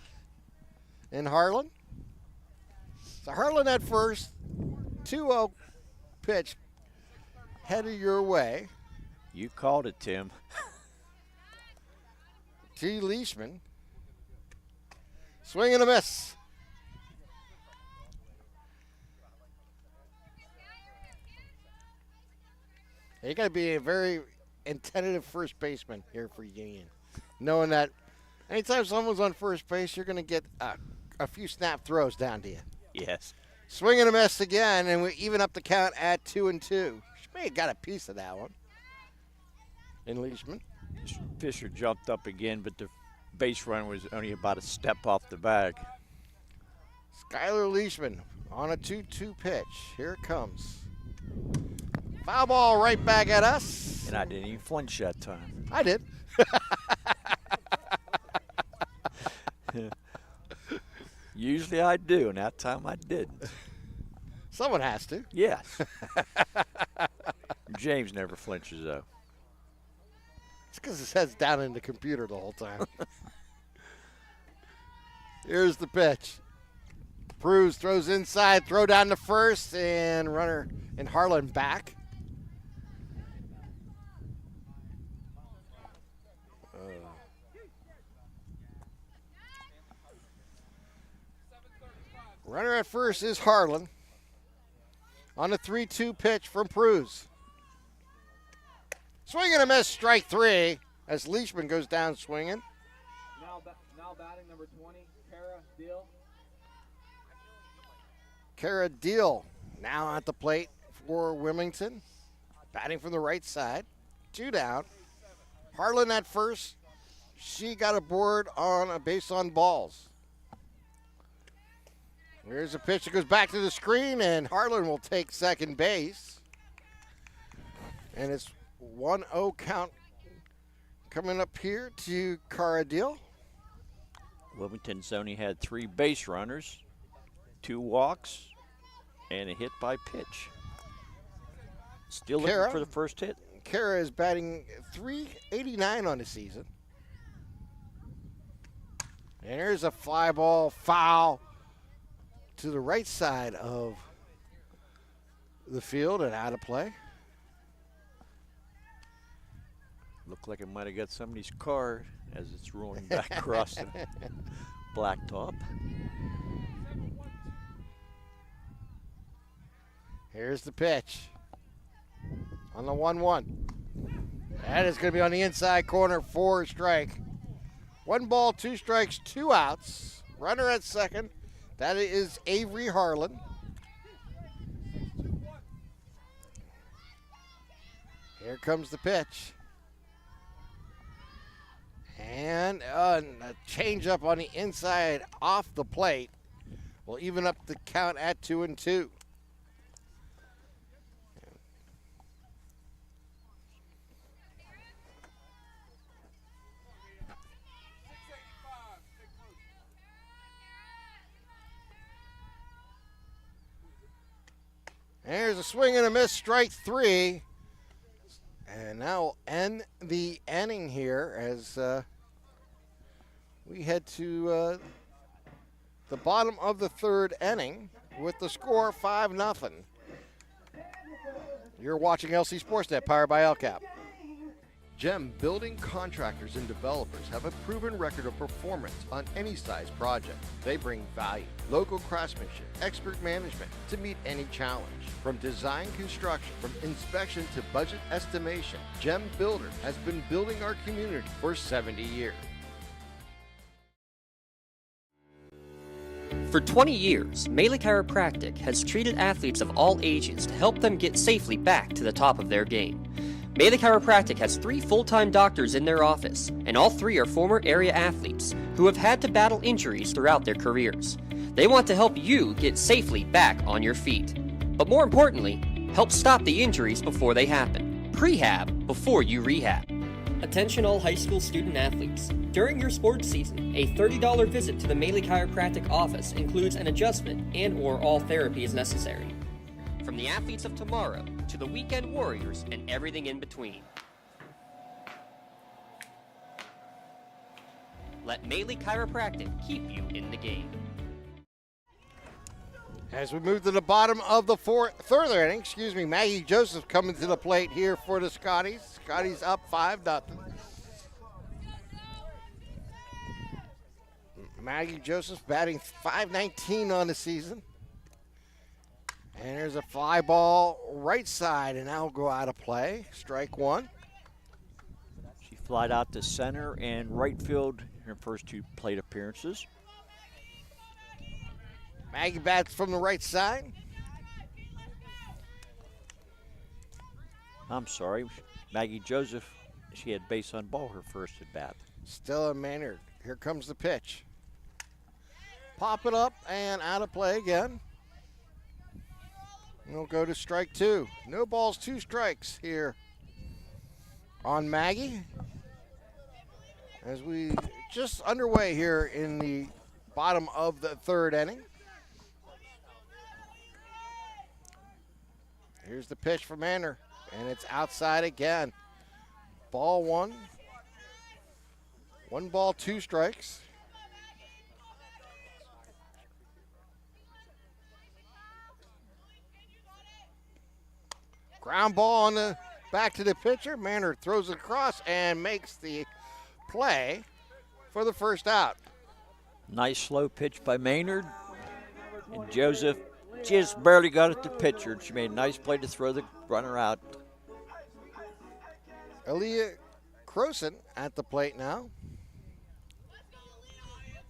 And Harlan. So Harlan at first. 2-0 pitch headed your way. You called it, Tim. T. Leishman. Swing and a miss. You got to be a very attentive first baseman here for Union, knowing that anytime someone's on first base, you're going to get a few snap throws down to you. Yes. Swing and a miss again, and we even up the count at 2-2. She may have got a piece of that one. In Leishman. Fisher jumped up again, but the base run was only about a step off the bag. Skylar Leishman on a 2-2 pitch. Here it comes. Foul ball right back at us. And I didn't even flinch that time. I did. Usually I do, and that time I didn't. Someone has to. Yes. James never flinches, though. It's because his head's down in the computer the whole time. Here's the pitch. Pruse throws inside, throw down to first, and runner in Harlan back. Runner at first is Harlan on a 3-2 pitch from Pruse. Swing and a miss, strike 3 as Leishman goes down swinging. Now batting number 20, Kara Deal. Kara Deal now at the plate for Wilmington. Batting from the right side. 2 down. Harlan at first. She got aboard on a base on balls. Here's a pitch that goes back to the screen, and Harlan will take second base. And it's 1-0 count coming up here to Kara Deal. Wilmington's only had 3 base runners, 2 walks, and a hit by pitch. Still looking for the first hit. Kara is batting .389 on the season. And here's a fly ball foul to the right side of the field and out of play. Looked like it might have got somebody's car as it's rolling back across the blacktop. Here's the pitch on the 1-1. That is going to be on the inside corner for a strike. 1 ball, 2 strikes, 2 outs. Runner at second. That is Avery Harlan. Here comes the pitch. And a changeup on the inside off the plate will even up the count at 2-2. There's a swing and a miss, strike 3. And now we'll end the inning here as we head to the bottom of the 3rd inning with the score 5-0. You're watching LC Sportsnet, powered by LCAP. GEM Building Contractors and Developers have a proven record of performance on any size project. They bring value, local craftsmanship, expert management to meet any challenge. From design construction, from inspection to budget estimation, GEM Builder has been building our community for 70 years. For 20 years, Melee Chiropractic has treated athletes of all ages to help them get safely back to the top of their game. Melee Chiropractic has 3 full-time doctors in their office, and all 3 are former area athletes who have had to battle injuries throughout their careers. They want to help you get safely back on your feet. But more importantly, help stop the injuries before they happen. Prehab before you rehab. Attention all high school student athletes. During your sports season, a $30 visit to the Melee Chiropractic office includes an adjustment and/or all therapy is necessary. From the athletes of tomorrow to the weekend warriors and everything in between. Let Melee Chiropractic keep you in the game. As we move to the bottom of the 3rd inning, Maggie Joseph coming to the plate here for the Scotties. Scotties up 5-0. Maggie Joseph batting .519 on the season. And there's a fly ball right side, and that'll go out of play. Strike 1. She flied out to center and right field in her first 2 plate appearances. Maggie bats from the right side. I'm sorry, Maggie Joseph, she had base on ball her first at bat. Stella Maynard, here comes the pitch. Pop it up and out of play again. We'll go to strike 2. No balls, 2 strikes here on Maggie. As we just underway here in the bottom of the 3rd inning. Here's the pitch from Manor, and it's outside again. Ball 1 1 ball, 2 strikes. Ground ball on the back to the pitcher. Manor throws it across and makes the play for the first out. Nice slow pitch by Maynard. And Joseph just barely got it to pitcher. She made a nice play to throw the runner out. Aaliyah Croson at the plate now.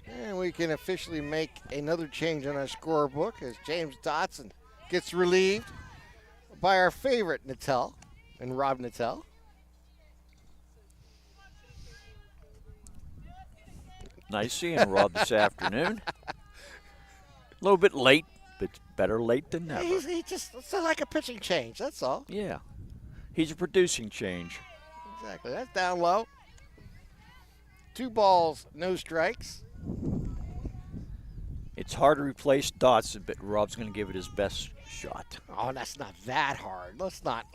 And we can officially make another change on our scorebook as James Dotson gets relieved by our favorite Natel and Rob Natel. Nice seeing Rob this afternoon. A little bit late, but better late than never. He just it's like a pitching change, that's all. Yeah. He's a producing change. Exactly. That's down low. 2 balls, no strikes. It's hard to replace Dotson, but Rob's going to give it his best shot. Oh, that's not that hard. Let's not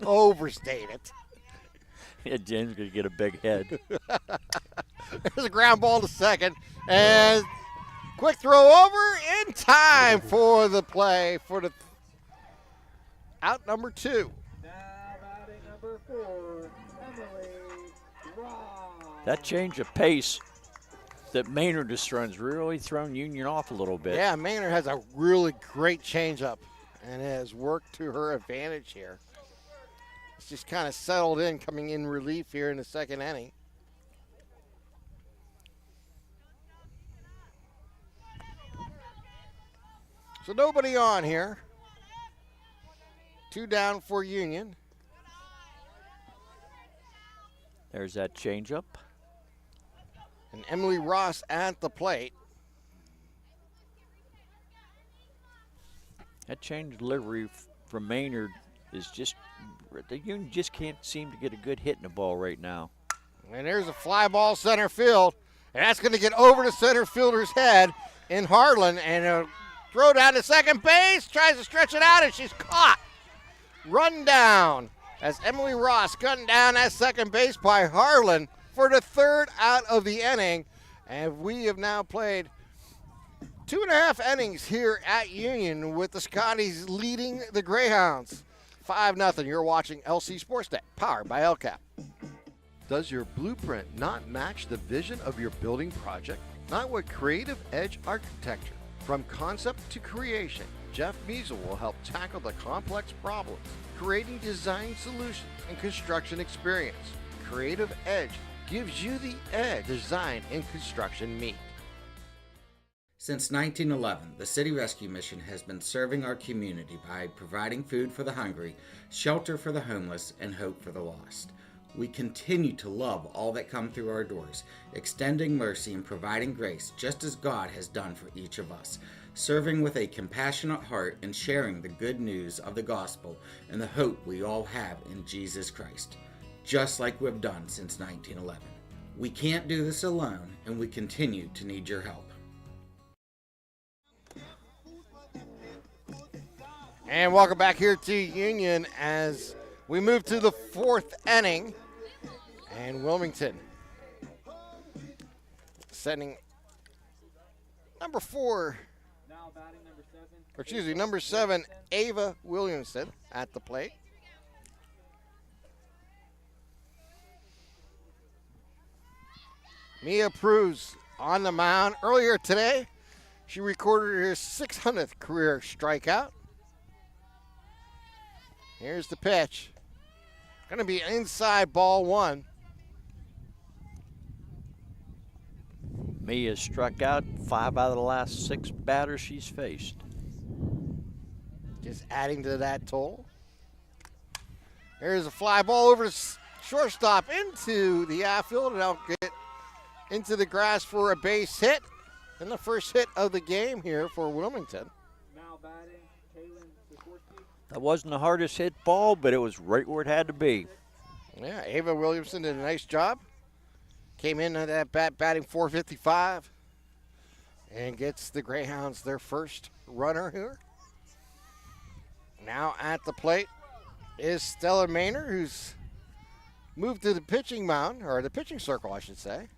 overstate it. Yeah, James is going to get a big head. There's a ground ball to second, and quick throw over in time for the play for the out number 2. Now batting number 4, Emily Ross. That change of pace that Maynard has thrown has really thrown Union off a little bit. Yeah, Maynard has a really great changeup, and it has worked to her advantage here. It's just kind of settled in, coming in relief here in the second inning. So nobody on here. 2 down for Union. There's that changeup. And Emily Ross at the plate. That change delivery from Maynard is just, the Union just can't seem to get a good hit in the ball right now. And there's a fly ball center field. And that's going to get over the center fielder's head in Harlan. And a throw down to second base. Tries to stretch it out, and she's caught. Run down as Emily Ross gunned down at second base by Harlan for the 3rd out of the inning. And we have now played 2.5 innings here at Union with the Scotties leading the Greyhounds 5-0. You're watching LC SportsNet, powered by LCAP. Does your blueprint not match the vision of your building project? Not with Creative Edge Architecture. From concept to creation, Jeff Measle will help tackle the complex problems, creating design solutions and construction experience. Creative Edge gives you the edge design and construction meet. Since 1911, the City Rescue Mission has been serving our community by providing food for the hungry, shelter for the homeless, and hope for the lost. We continue to love all that come through our doors, extending mercy and providing grace just as God has done for each of us, serving with a compassionate heart and sharing the good news of the gospel and the hope we all have in Jesus Christ, just like we've done since 1911. We can't do this alone, and we continue to need your help. And welcome back here to Union as we move to the 4th inning. And Wilmington sending number 4, Now batting number 7. or excuse me, number 7, Ava Williamson at the plate. Mia Pruz on the mound. Earlier today, she recorded her 600th career strikeout. Here's the pitch. Going to be inside ball 1. Mia struck out 5 out of the last 6 batters she's faced. Just adding to that total. There's a fly ball over to shortstop into the outfield, and I'll get into the grass for a base hit. And the first hit of the game here for Wilmington. Now batting, Kaylin Sikorsky. That wasn't the hardest hit ball, but it was right where it had to be. Yeah, Ava Williamson did a nice job. Came in at that batting .455 and gets the Greyhounds their first runner here. Now at the plate is Stella Maynard, who's moved to the pitching mound, or the pitching circle, I should say.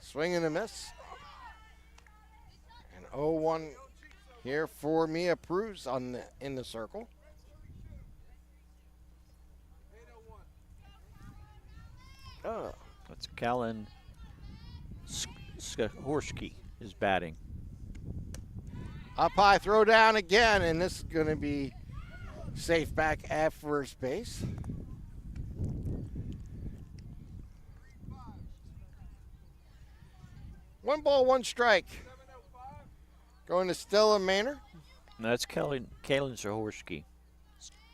Swing and a miss. And 0-1 here for Mia Pruz in the circle. Oh. That's Callan Skohorsky is batting. Up high, throw down again, and this is going to be safe back at first base. One ball, one strike. Going to Stella Maynard. No, that's Callan Skohorsky.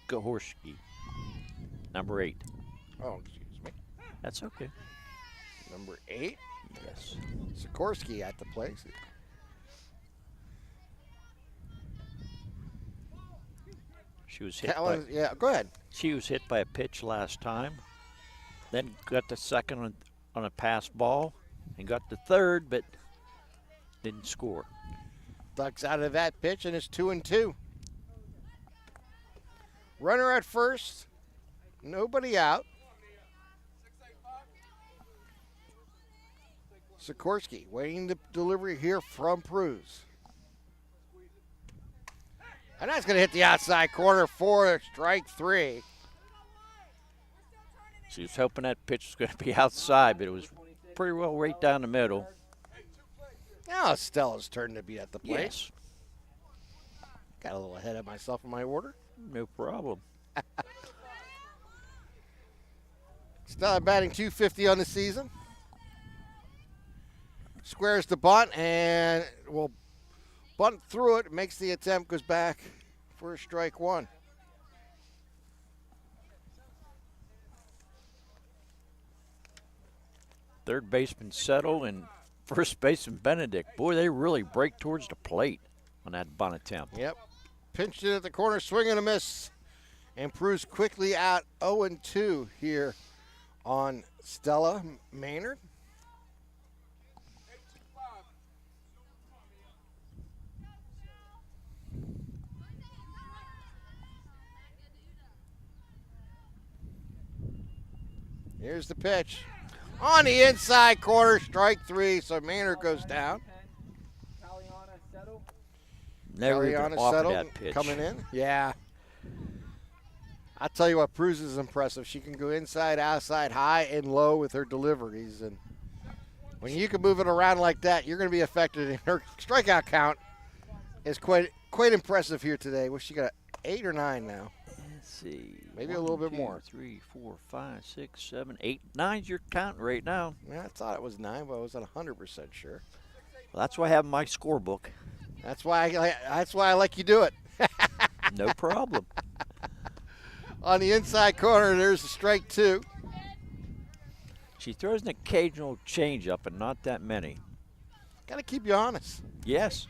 Skohorsky, number 8. Oh, excuse me. That's okay. Number 8. Yes. Sikorsky at the plate. She was hit yeah, go ahead. She was hit by a pitch last time. Then got the second on a pass ball and got the third, but didn't score. Ducks out of that pitch, and it's 2-2. Runner at first. Nobody out. Sikorsky waiting the delivery here from Pruz. And that's going to hit the outside corner for strike 3. She was hoping that pitch was going to be outside, but it was pretty well right down the middle. Now Stella's turn to be at the plate. Yes. Got a little ahead of myself in my order. No problem. Stella batting .250 on the season. Squares the bunt and will bunt through it. Makes the attempt, goes back for strike 1. Third baseman Settle and first baseman Benedict. Boy, they really break towards the plate on that bunt attempt. Yep. Pinched it at the corner, swing and a miss. And Pruz quickly out 0-2 here on Stella Maynard. Here's the pitch. On the inside corner, strike 3, so Maynard goes down. Never even offered that pitch. Coming in. Yeah. I'll tell you what, Pruz is impressive. She can go inside, outside, high, and low with her deliveries. And when you can move it around like that, you're going to be affected. And her strikeout count is quite impressive here today. Well, she got 8 or 9 now. Let's see. Maybe a little bit more. 3, 4, 5, 6, 7, 8, 9's your count right now. Yeah, I thought it was 9, but I wasn't 100% sure. Well, that's why I have my scorebook. That's why I like you do it. No problem. On the inside corner, there's a strike 2. She throws an occasional changeup, and not that many. Got to keep you honest. Yes.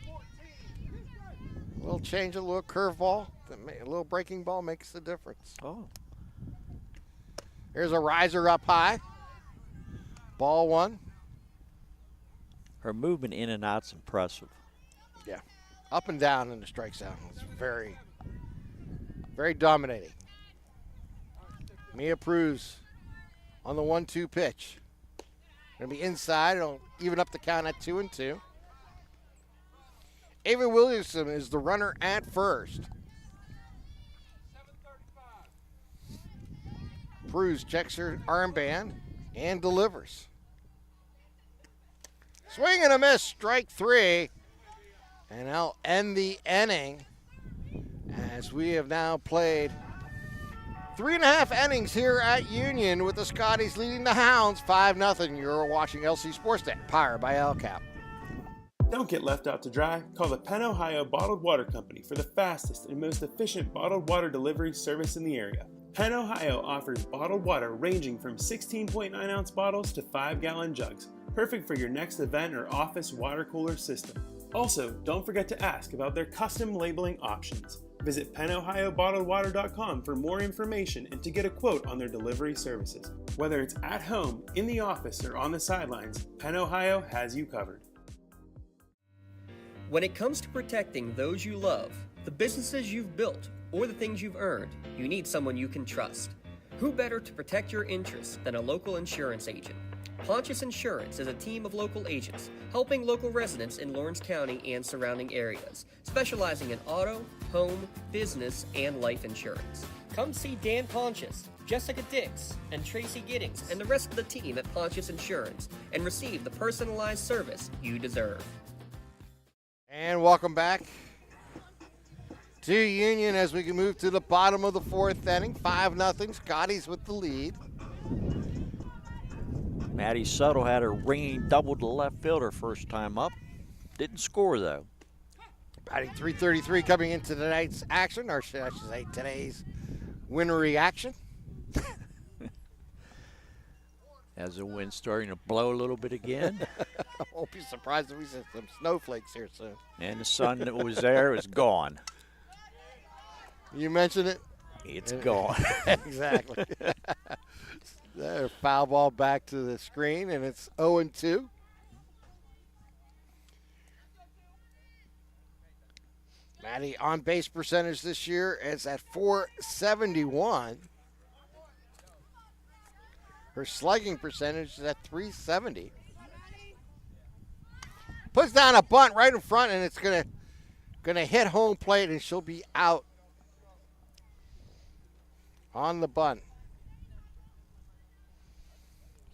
A little change, a little curveball, a little breaking ball makes the difference. Oh. Here's a riser up high. Ball 1. Her movement in and out's impressive. Yeah. Up and down in the strike zone. It's very, very dominating. Mia Pruz on the 1-2 pitch. Going to be inside. It'll even up the count at 2-2. Ava Williamson is the runner at first. Pruz checks her armband and delivers. Swing and a miss, strike 3. And I'll end the inning as we have now played 3.5 innings here at Union with the Scotties leading the Hounds 5-0. You're watching LC SportsNet, powered by LCAP. Don't get left out to dry. Call the Penn Ohio Bottled Water Company for the fastest and most efficient bottled water delivery service in the area. Penn Ohio offers bottled water ranging from 16.9-ounce bottles to 5-gallon jugs, perfect for your next event or office water cooler system. Also, don't forget to ask about their custom labeling options. Visit PennOhioBottledWater.com for more information and to get a quote on their delivery services. Whether it's at home, in the office, or on the sidelines, Penn Ohio has you covered. When it comes to protecting those you love, the businesses you've built, or the things you've earned, you need someone you can trust. Who better to protect your interests than a local insurance agent? Pontius Insurance is a team of local agents helping local residents in Lawrence County and surrounding areas, specializing in auto, home, business, and life insurance. Come see Dan Pontius, Jessica Dix, and Tracy Giddings, and the rest of the team at Pontius Insurance, and receive the personalized service you deserve. And welcome back to Union as we can move to the bottom of the fourth inning. 5-0, Scotties with the lead. Maddie Suttle had a ringing double to left fielder first time up. Didn't score, though. Batting .333 coming into tonight's action, or should I say today's winner reaction. As the wind's starting to blow a little bit again. I won't be surprised if we see some snowflakes here soon. And the sun that was there is gone. You mentioned it? It's gone. Exactly. There, foul ball back to the screen, and it's 0-2. Maddie on base percentage this year is at .471. Her slugging percentage is at .370. Puts down a bunt right in front, and it's gonna hit home plate, and she'll be out on the bunt.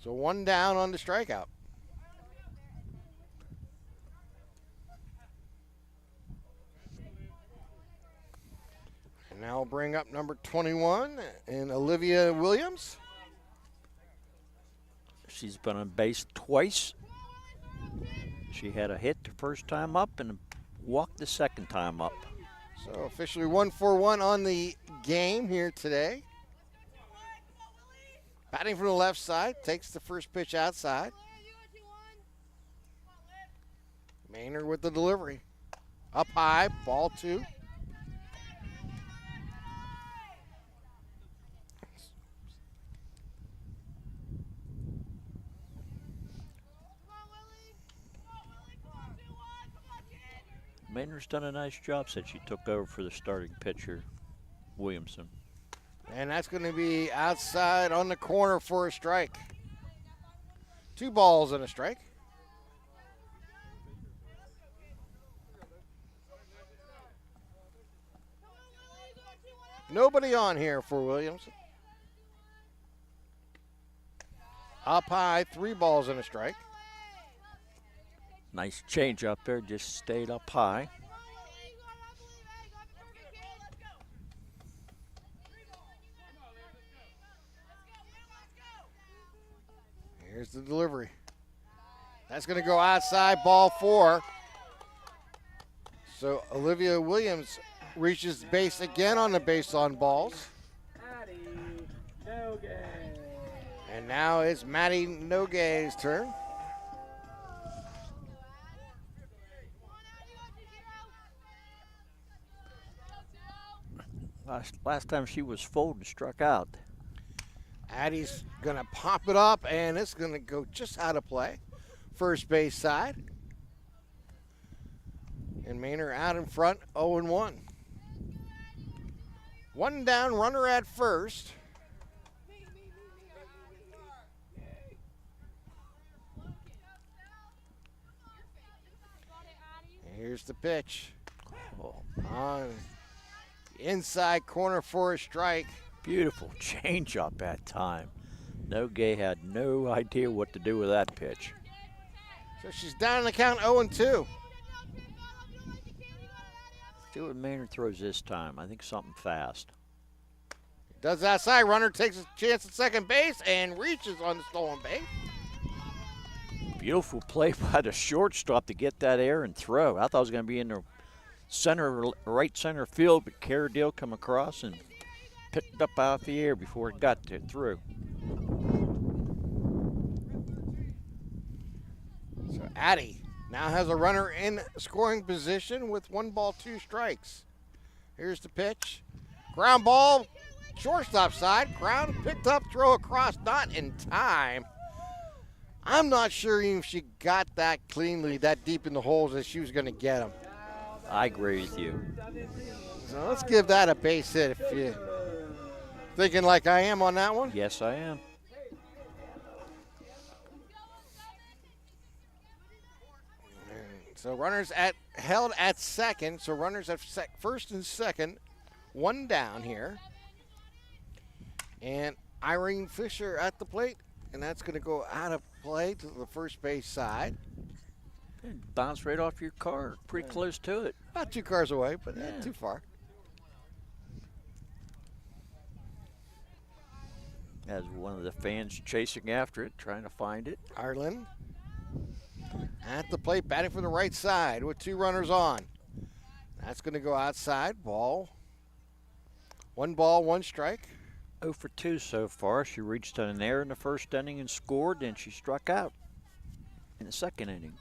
So one down on the strikeout. And now we'll bring up number 21 and Olivia Williams. She's been on base twice. She had a hit the first time up and a walk the second time up. So officially 1-for-1 on the game here today. Batting from the left side, takes the first pitch outside. Maynard with the delivery. Up high, ball 2. Maynard's done a nice job since she took over for the starting pitcher, Williamson. And that's going to be outside on the corner for a strike. 2 balls and a strike. Nobody on here for Williamson. Up high, 3 balls and a strike. Nice change up there, just stayed up high. Here's the delivery. That's going to go outside, ball 4. So Olivia Williams reaches base again on the base on balls. And now it's Maddie Nogay's turn. Last time she was full and struck out. Addie's going to pop it up, and it's going to go just out of play. First base side. And Maynard out in front, 0-1. 1 down, runner at first. Here's the pitch. On inside corner for a strike. Beautiful change up that time. Nogay had no idea what to do with that pitch. So she's down in the count, 0-2. See what Maynard throws this time. I think something fast. Does outside. Runner takes a chance at second base and reaches on the stolen base. Beautiful play by the shortstop to get that air and throw. I thought it was going to be in the right center field, but Carradale come across and picked it up out the air before it got through. So Addie now has a runner in scoring position with 1 ball, 2 strikes. Here's the pitch. Ground ball, shortstop side. Ground picked up, throw across, not in time. I'm not sure even if she got that cleanly, that deep in the holes that she was going to get them. I agree with you. So let's give that a base hit if you're thinking like I am on that one. Yes, I am. So runners held at second. So runners at first and second. One down here. And Irene Fisher at the plate. And that's going to go out of play to the first base side. Bounce right off your car. Pretty close to it. Not 2 cars away, but not too far. As one of the fans chasing after it, trying to find it. Ireland at the plate, batting from the right side with 2 runners on. That's going to go outside. Ball, 1 strike. 0 for 2 so far. She reached an error in the first inning and scored, and she struck out in the second inning.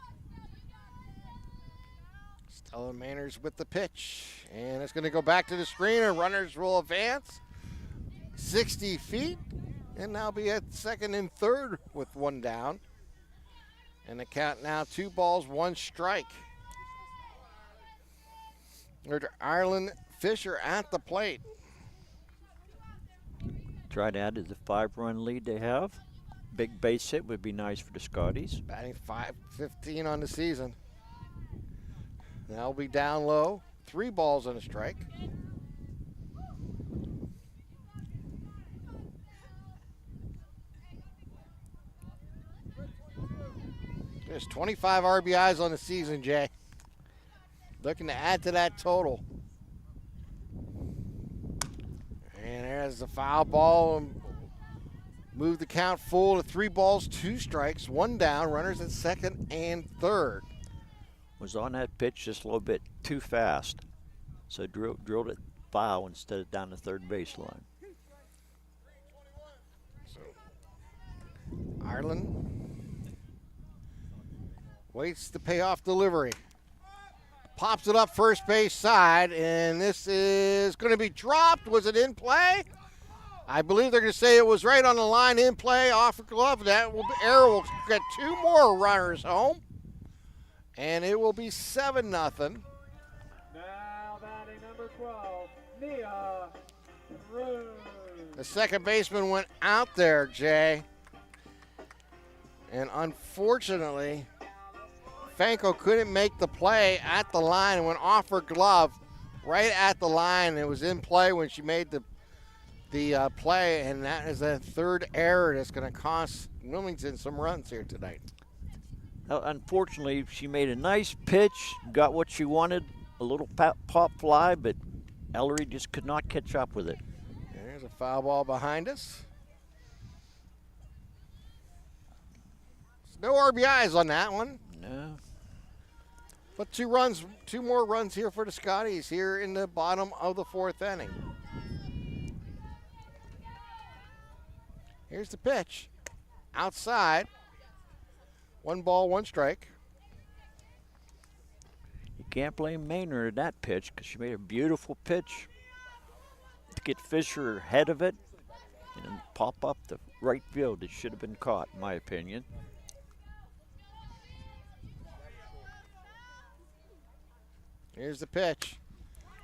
Stella Manners with the pitch. And it's going to go back to the screen, and runners will advance 60 feet. And now be at second and third with 1 down. And the count now 2 balls, 1 strike. There's Ireland Fisher at the plate. Try to add to the 5-run lead they have. Big base hit would be nice for the Scotties. Batting .515 on the season. Now be down low. 3 balls and a strike. There's 25 RBIs on the season, Jay. Looking to add to that total. And there's the foul ball. Move the count full to 3 balls, 2 strikes, 1 down. Runners at second and third. Was on that pitch just a little bit too fast. So drilled it foul instead of down the third baseline. So Ireland waits the payoff delivery. Pops it up first base side, and this is going to be dropped. Was it in play? I believe they're going to say it was right on the line, in play, off the glove. Error will get 2 more runners home, and it will be 7-0. Now batting number 12, Nia Rue. The second baseman went out there, Jay. And unfortunately, Fanko couldn't make the play at the line and went off her glove right at the line. It was in play when she made the play, and that is a 3rd error that's going to cost Wilmington some runs here tonight. Unfortunately, she made a nice pitch, got what she wanted, a little pop fly, but Ellery just could not catch up with it. There's a foul ball behind us. No RBIs on that one. No. But 2 more runs here for the Scotties here in the bottom of the 4th inning. Here's the pitch. Outside. 1 ball, 1 strike. You can't blame Maynard at that pitch because she made a beautiful pitch to get Fisher ahead of it and pop up the right field. It should have been caught, in my opinion. Here's the pitch.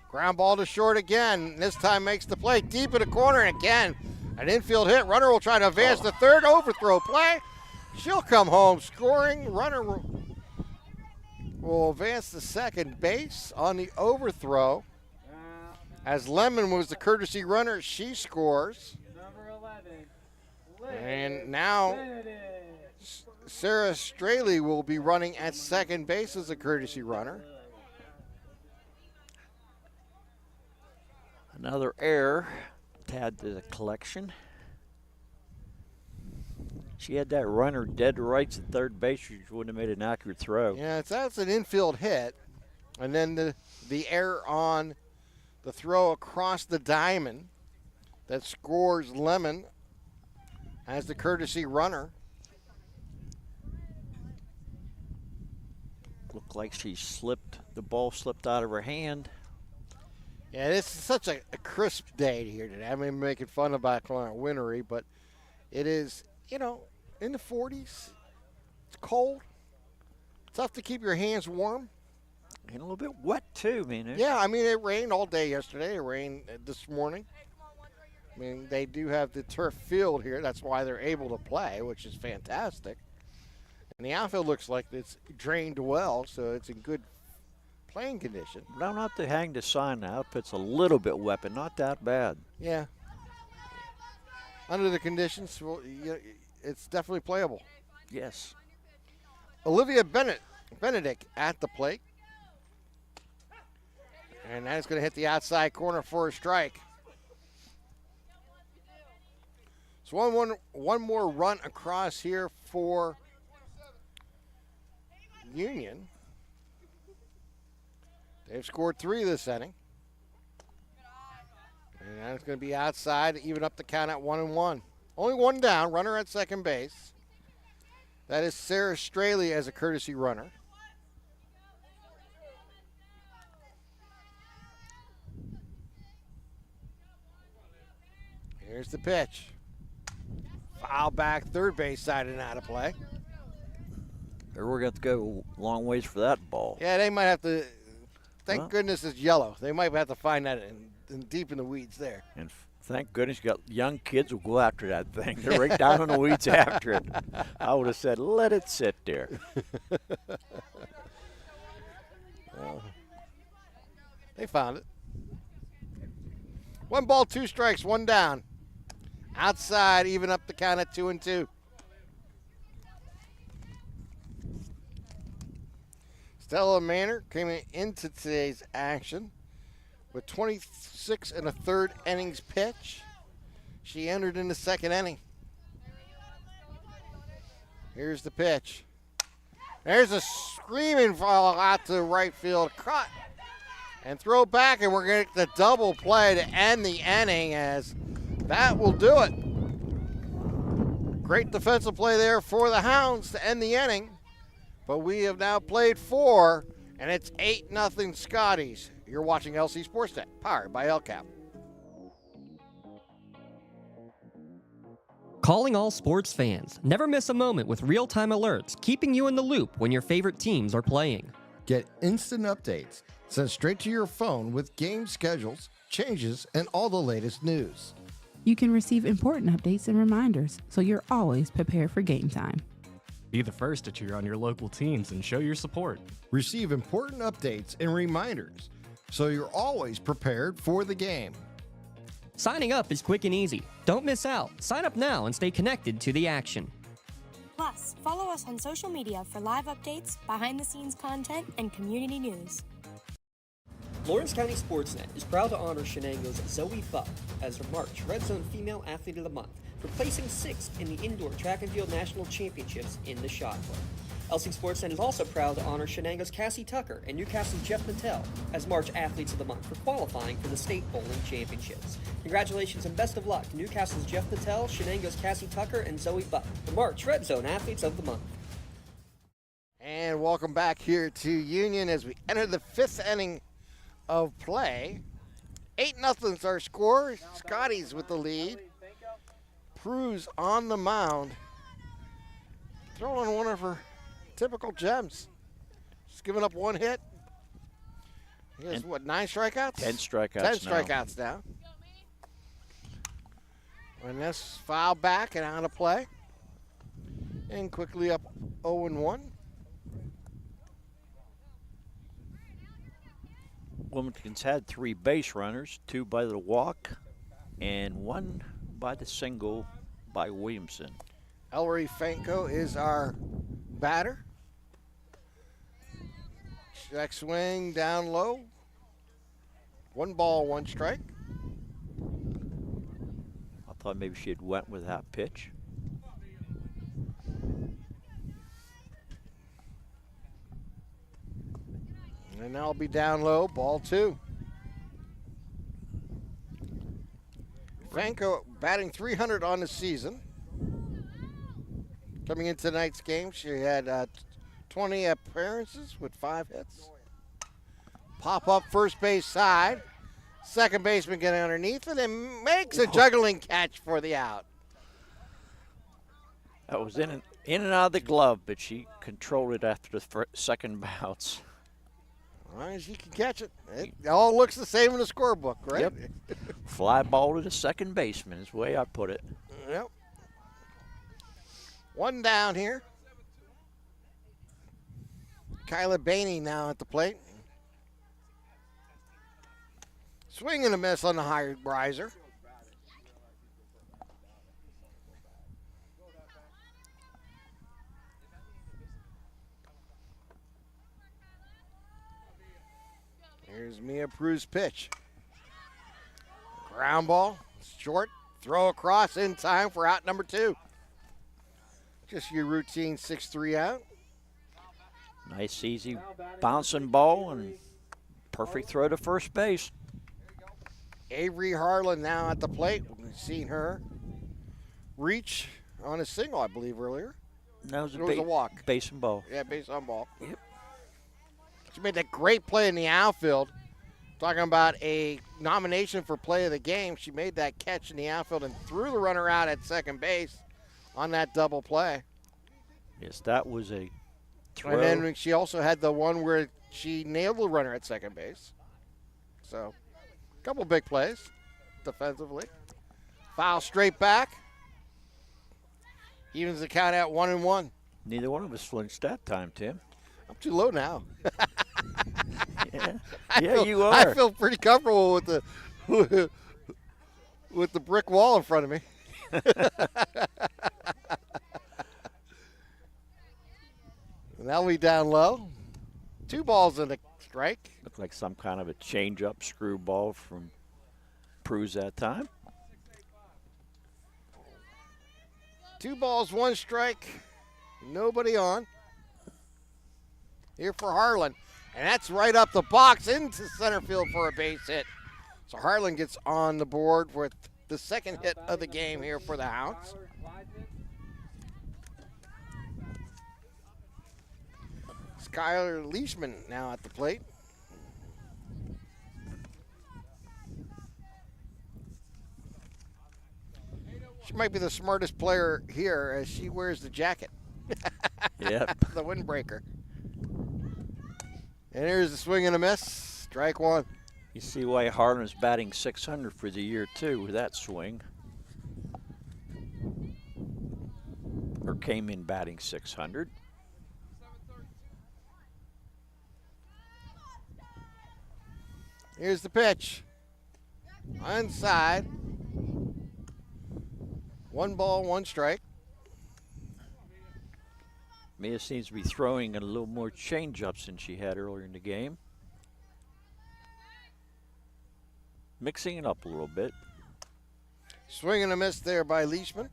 Ground ball to short again. This time makes the play deep in the corner. And again, an infield hit. Runner will try to advance to third. Overthrow play. She'll come home scoring. Runner will advance to second base on the overthrow. As Lemon was the courtesy runner, she scores. Number 11. And now Sarah Straley will be running at second base as a courtesy runner. Another error to add to the collection. She had that runner dead to rights at third base. She wouldn't have made an accurate throw. Yeah, that's an infield hit. And then the error on the throw across the diamond that scores Lemon as the courtesy runner. Looked like the ball slipped out of her hand. Yeah, this is such a crisp day here today. I mean, making fun about calling it wintry, but it is, in the 40s. It's cold. Tough to keep your hands warm. And a little bit wet, too, man. Yeah, I mean, it rained all day yesterday. It rained this morning. I mean, they do have the turf field here. That's why they're able to play, which is fantastic. And the outfield looks like it's drained well, so it's in good playing condition. Now, not to hang the sign, the outfit's a little bit wet, but not that bad. Yeah. Under the conditions, well, it's definitely playable. Yes. Olivia Benedict at the plate. And that is going to hit the outside corner for a strike. So one more run across here for Union. They've scored 3 this inning. And that's going to be outside to even up the count at 1-1. Only one down, runner at second base. That is Sarah Straley as a courtesy runner. Here's the pitch. Foul back, third base side and out of play. We're going to have to go a long ways for that ball. Yeah, they might have to. Thank goodness it's yellow. They might have to find that in deep in the weeds there. And thank goodness you got young kids who go after that thing. They're right down in the weeds after it. I would have said, let it sit there. Well, they found it. 1 ball, 2 strikes, 1 down. Outside, even up the count at 2-2. Stella Manor came into today's action with 26 1/3 innings pitch. She entered in the second inning. Here's the pitch. There's a screaming foul out to right field. Cut and throw back, and we're going to get the double play to end the inning, as that will do it. Great defensive play there for the Hounds to end the inning. But we have now played 4, and it's 8-0 Scotties. You're watching LC SportsNet, powered by LCAP. Calling all sports fans. Never miss a moment with real-time alerts, keeping you in the loop when your favorite teams are playing. Get instant updates sent straight to your phone with game schedules, changes, and all the latest news. You can receive important updates and reminders, so you're always prepared for game time. Be the first to cheer on your local teams and show your support. Receive important updates and reminders, so you're always prepared for the game. Signing up is quick and easy. Don't miss out. Sign up now and stay connected to the action. Plus, follow us on social media for live updates, behind-the-scenes content, and community news. Lawrence County SportsNet is proud to honor Shenango's Zoe Buck as the March Red Zone Female Athlete of the Month for placing 6th in the Indoor Track and Field National Championships in the shot put. LC SportsNet is also proud to honor Shenango's Cassie Tucker and Newcastle's Jeff Mattel as March Athletes of the Month for qualifying for the State Bowling Championships. Congratulations and best of luck to Newcastle's Jeff Mattel, Shenango's Cassie Tucker, and Zoe Buck, the March Red Zone Athletes of the Month. And welcome back here to Union as we enter the 5th inning of play. 8-0 is our score. Scotties with the lead. Prew's on the mound, throwing one of her typical gems. She's given up 1 hit. He has, 9 strikeouts? 10 strikeouts 10 strikeouts now. And that's foul back and out of play. And quickly up 0-1. Wilmington's had 3 base runners, 2 by the walk and 1 by the single by Williamson. Ellery Fanko is our batter. Check swing down low. 1 ball, 1 strike. I thought maybe she had went with that pitch. And now I'll be down low, ball 2. Fanko batting .300 on the season. Coming into tonight's game, she had 20 appearances with 5 hits. Pop up first base side. Second baseman getting underneath it and makes a juggling catch for the out. That was in and out of the glove, but she controlled it after the second bounce. As long as you can catch it. It all looks the same in the scorebook, right? Yep. Fly ball to the second baseman is the way I put it. Yep. 1 down here. Kyla Bainey now at the plate. Swing and a miss on the high riser. Here's Mia Prue's pitch. Ground ball, short, throw across in time for out number 2. Just your routine 6-3 out. Nice, easy bouncing ball and perfect throw to first base. Avery Harlan now at the plate. We've seen her reach on a single, I believe, earlier. That was it was a walk. Base and ball. Yeah, base on ball. Yep. She made that great play in the outfield. Talking about a nomination for play of the game. She made that catch in the outfield and threw the runner out at second base on that double play. Yes, that was a throw. And then she also had the one where she nailed the runner at second base. So, a couple big plays defensively. Foul straight back. Evens the count at 1-1. Neither one of us flinched that time, Tim. I'm too low now. Yeah, you are. I feel pretty comfortable with the brick wall in front of me. And that'll be down low. 2 balls and a strike. Looked like some kind of a change-up screwball from Pruz that time. 2 balls, 1 strike. Nobody on. Here for Harlan. And that's right up the box into center field for a base hit. So Harlan gets on the board with the second hit of the game here for the Hounds. Skylar Leishman now at the plate. She might be the smartest player here as she wears the jacket. Yep. The windbreaker. And here's the swing and a miss. Strike 1. You see why Harlan's batting .600 for the year, too, with that swing. Or came in batting .600. Here's the pitch. Onside. 1 ball, 1 strike. Mia seems to be throwing a little more change-ups than she had earlier in the game. Mixing it up a little bit. Swing and a miss there by Leishman.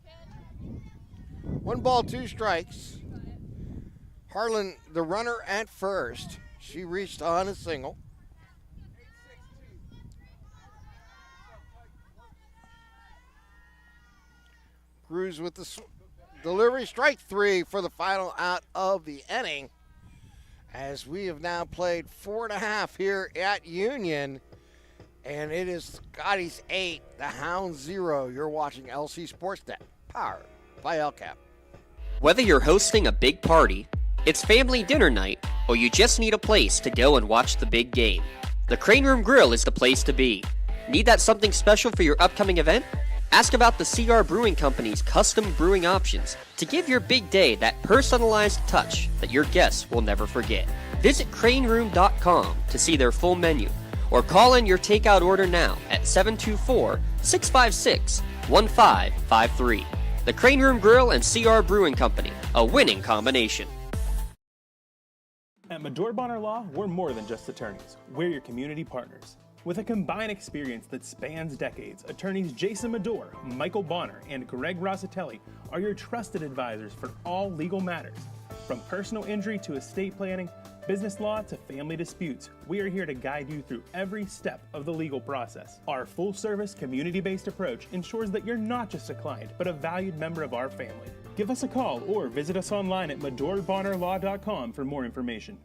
1 ball, 2 strikes. Harlan, the runner at first. She reached on a single. Cruz with the delivery. Strike 3 for the final out of the inning. As we have now played 4.5 here at Union. And it is Scotties 8, the Hounds 0. You're watching LC SportsNet, powered by LCAP. Whether you're hosting a big party, it's family dinner night, or you just need a place to go and watch the big game, the Crane Room Grill is the place to be. Need that something special for your upcoming event? Ask about the CR Brewing Company's custom brewing options to give your big day that personalized touch that your guests will never forget. Visit craneroom.com to see their full menu, or call in your takeout order now at 724-656-1553. The Crane Room Grill and CR Brewing Company, a winning combination. At Medore Bonner Law, we're more than just attorneys. We're your community partners. With a combined experience that spans decades, attorneys Jason Medore, Michael Bonner, and Greg Rossitelli are your trusted advisors for all legal matters. From personal injury to estate planning, business law to family disputes, we are here to guide you through every step of the legal process. Our full-service, community-based approach ensures that you're not just a client, but a valued member of our family. Give us a call or visit us online at MedoreBonnerLaw.com for more information.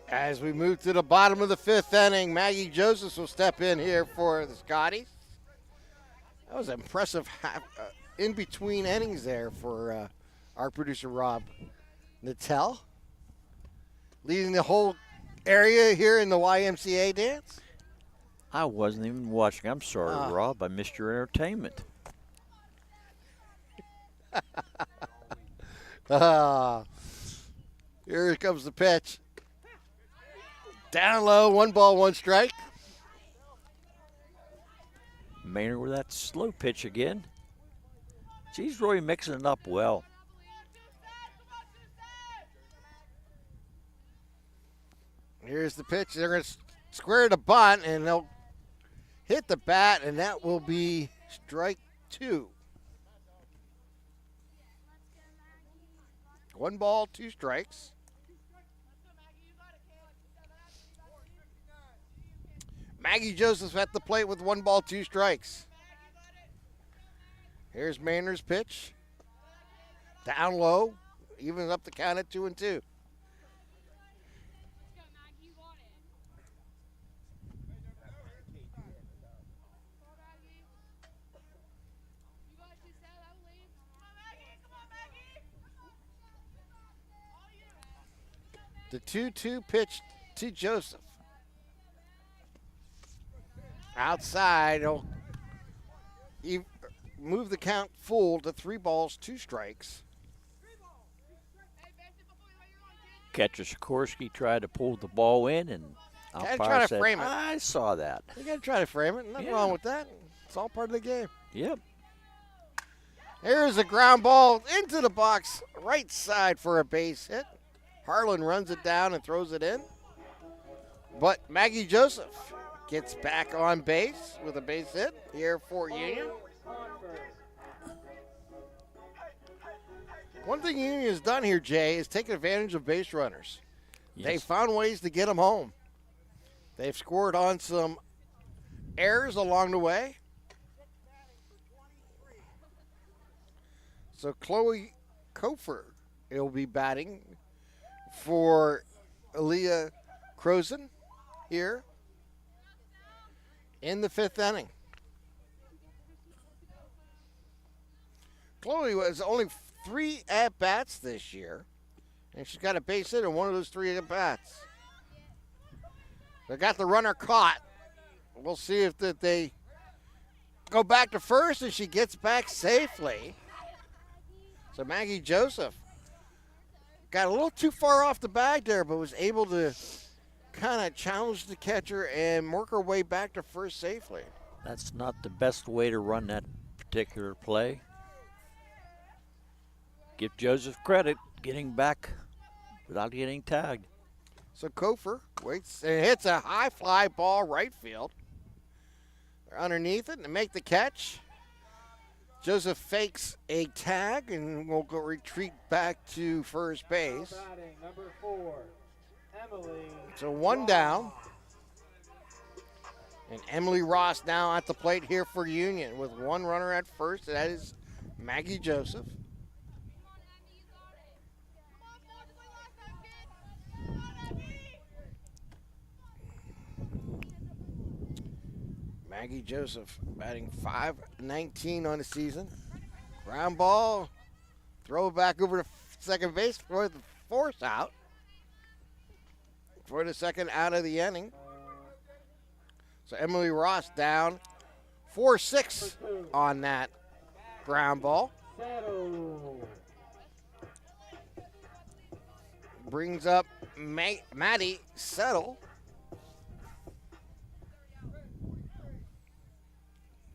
As we move to the bottom of the 5th inning, Maggie Josephs will step in here for the Scotties. That was an impressive in-between innings there for our producer, Rob Nattel. Leading the whole area here in the YMCA dance. I wasn't even watching. I'm sorry, Rob. I missed your entertainment. Here comes the pitch. Down low, 1 ball, 1 strike. Maynard with that slow pitch again. She's really mixing it up well. Here's the pitch. They're going to square the bunt, and they'll hit the bat, and that will be strike 2. 1 ball, 2 strikes. Maggie Joseph at the plate with 1 ball, 2 strikes. Here's Maynard's pitch. Down low, evens up the count at 2-2. The 2-2 pitch to Joseph. Outside, he'll move the count full to 3 balls, 2 strikes. Catcher Sikorsky tried to pull the ball in, and umpire said, frame it. I saw that. You got to try to frame it. Nothing wrong with that. It's all part of the game. Yep. Here's a ground ball into the box, right side for a base hit. Harlan runs it down and throws it in. But Maggie Joseph gets back on base with a base hit here for Union. One thing Union has done here, Jay, is taken advantage of base runners. Yes. They found ways to get them home. They've scored on some errors along the way. So Chloe Kofer will be batting for Aaliyah Crozen here in the 5th inning. Chloe was only 3 at-bats this year, and she's got a base hit in one of those 3 at-bats. They got the runner caught. We'll see if they go back to first and she gets back safely. So Maggie Joseph got a little too far off the bag there, but was able to kind of challenge the catcher and work her way back to first safely. That's not the best way to run that particular play. Give Joseph credit, getting back without getting tagged. So Kofer waits and hits a high fly ball right field. They're underneath it and make the catch. Joseph fakes a tag and will go retreat back to first base. Number 4, Emily. So 1 down. And Emily Ross now at the plate here for Union with 1 runner at first. That is Maggie Joseph. Maggie Joseph batting .519 on the season. Ground ball, throw it back over to second base for the force out. For the second out of the inning. So Emily Ross down 4-6 on that ground ball. Brings up Maddie Settle.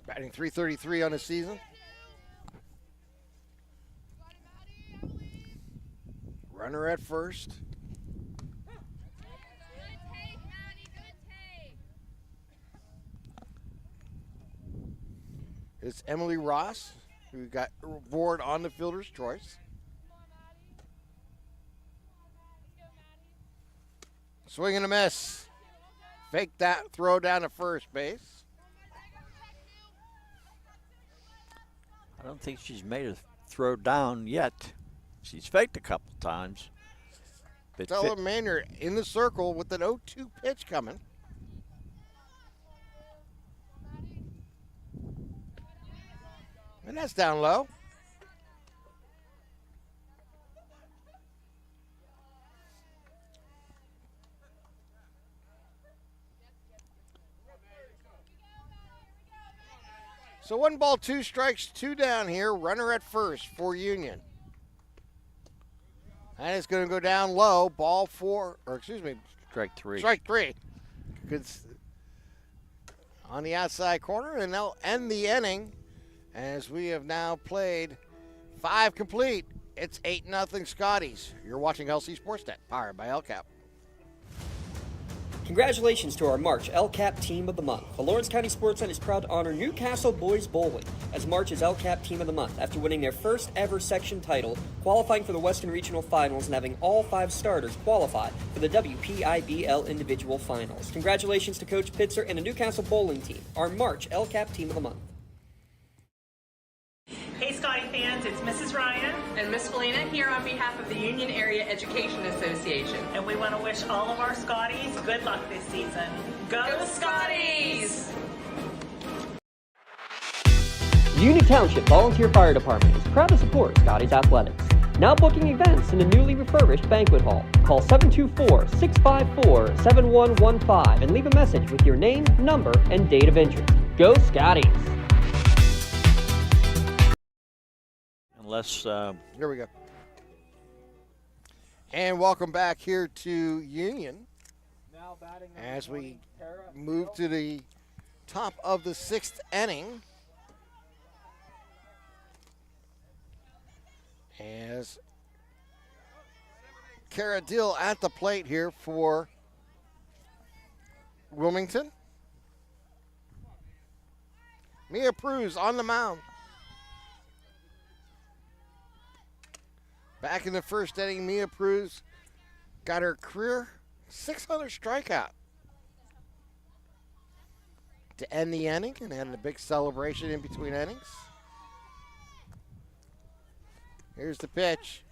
Batting .333 on the season. Runner at first. It's Emily Ross, who got board on the fielder's choice. Swing and a miss. Fake that throw down to first base. I don't think she's made a throw down yet. She's faked a couple times. Stella Maynard in the circle with an 0-2 pitch coming. And that's down low. So 1 ball, 2 strikes, 2 down here. Runner at first for Union. And it's going to go down low. Strike three. Strike three. On the outside corner, and they'll end the inning as we have now played 5 complete. It's 8-0 Scotties. You're watching LC SportsNet, powered by LCAP. Congratulations to our March LCAP Team of the Month. The Lawrence County SportsNet is proud to honor Newcastle Boys Bowling as March's LCAP Team of the Month after winning their first ever section title, qualifying for the Western Regional Finals, and having all 5 starters qualify for the WPIBL Individual Finals. Congratulations to Coach Pitzer and the Newcastle Bowling Team, our March LCAP Team of the Month. Hey Scotty fans, it's Mrs. Ryan and Miss Felina here on behalf of the Union Area Education Association. And we want to wish all of our Scotties good luck this season. Go Scotties! Union Township Volunteer Fire Department is proud to support Scotties Athletics. Now booking events in the newly refurbished banquet hall. Call 724-654-7115 and leave a message with your name, number, and date of entrance. Go Scotties! Here we go. And welcome back here to Union as we move to the top of the 6th inning. As Kara Dill at the plate here for Wilmington. Mia Pruz on the mound. Back in the first inning, Mia Pruz got her career 600 strikeout to end the inning, and had a big celebration in between innings. Here's the pitch.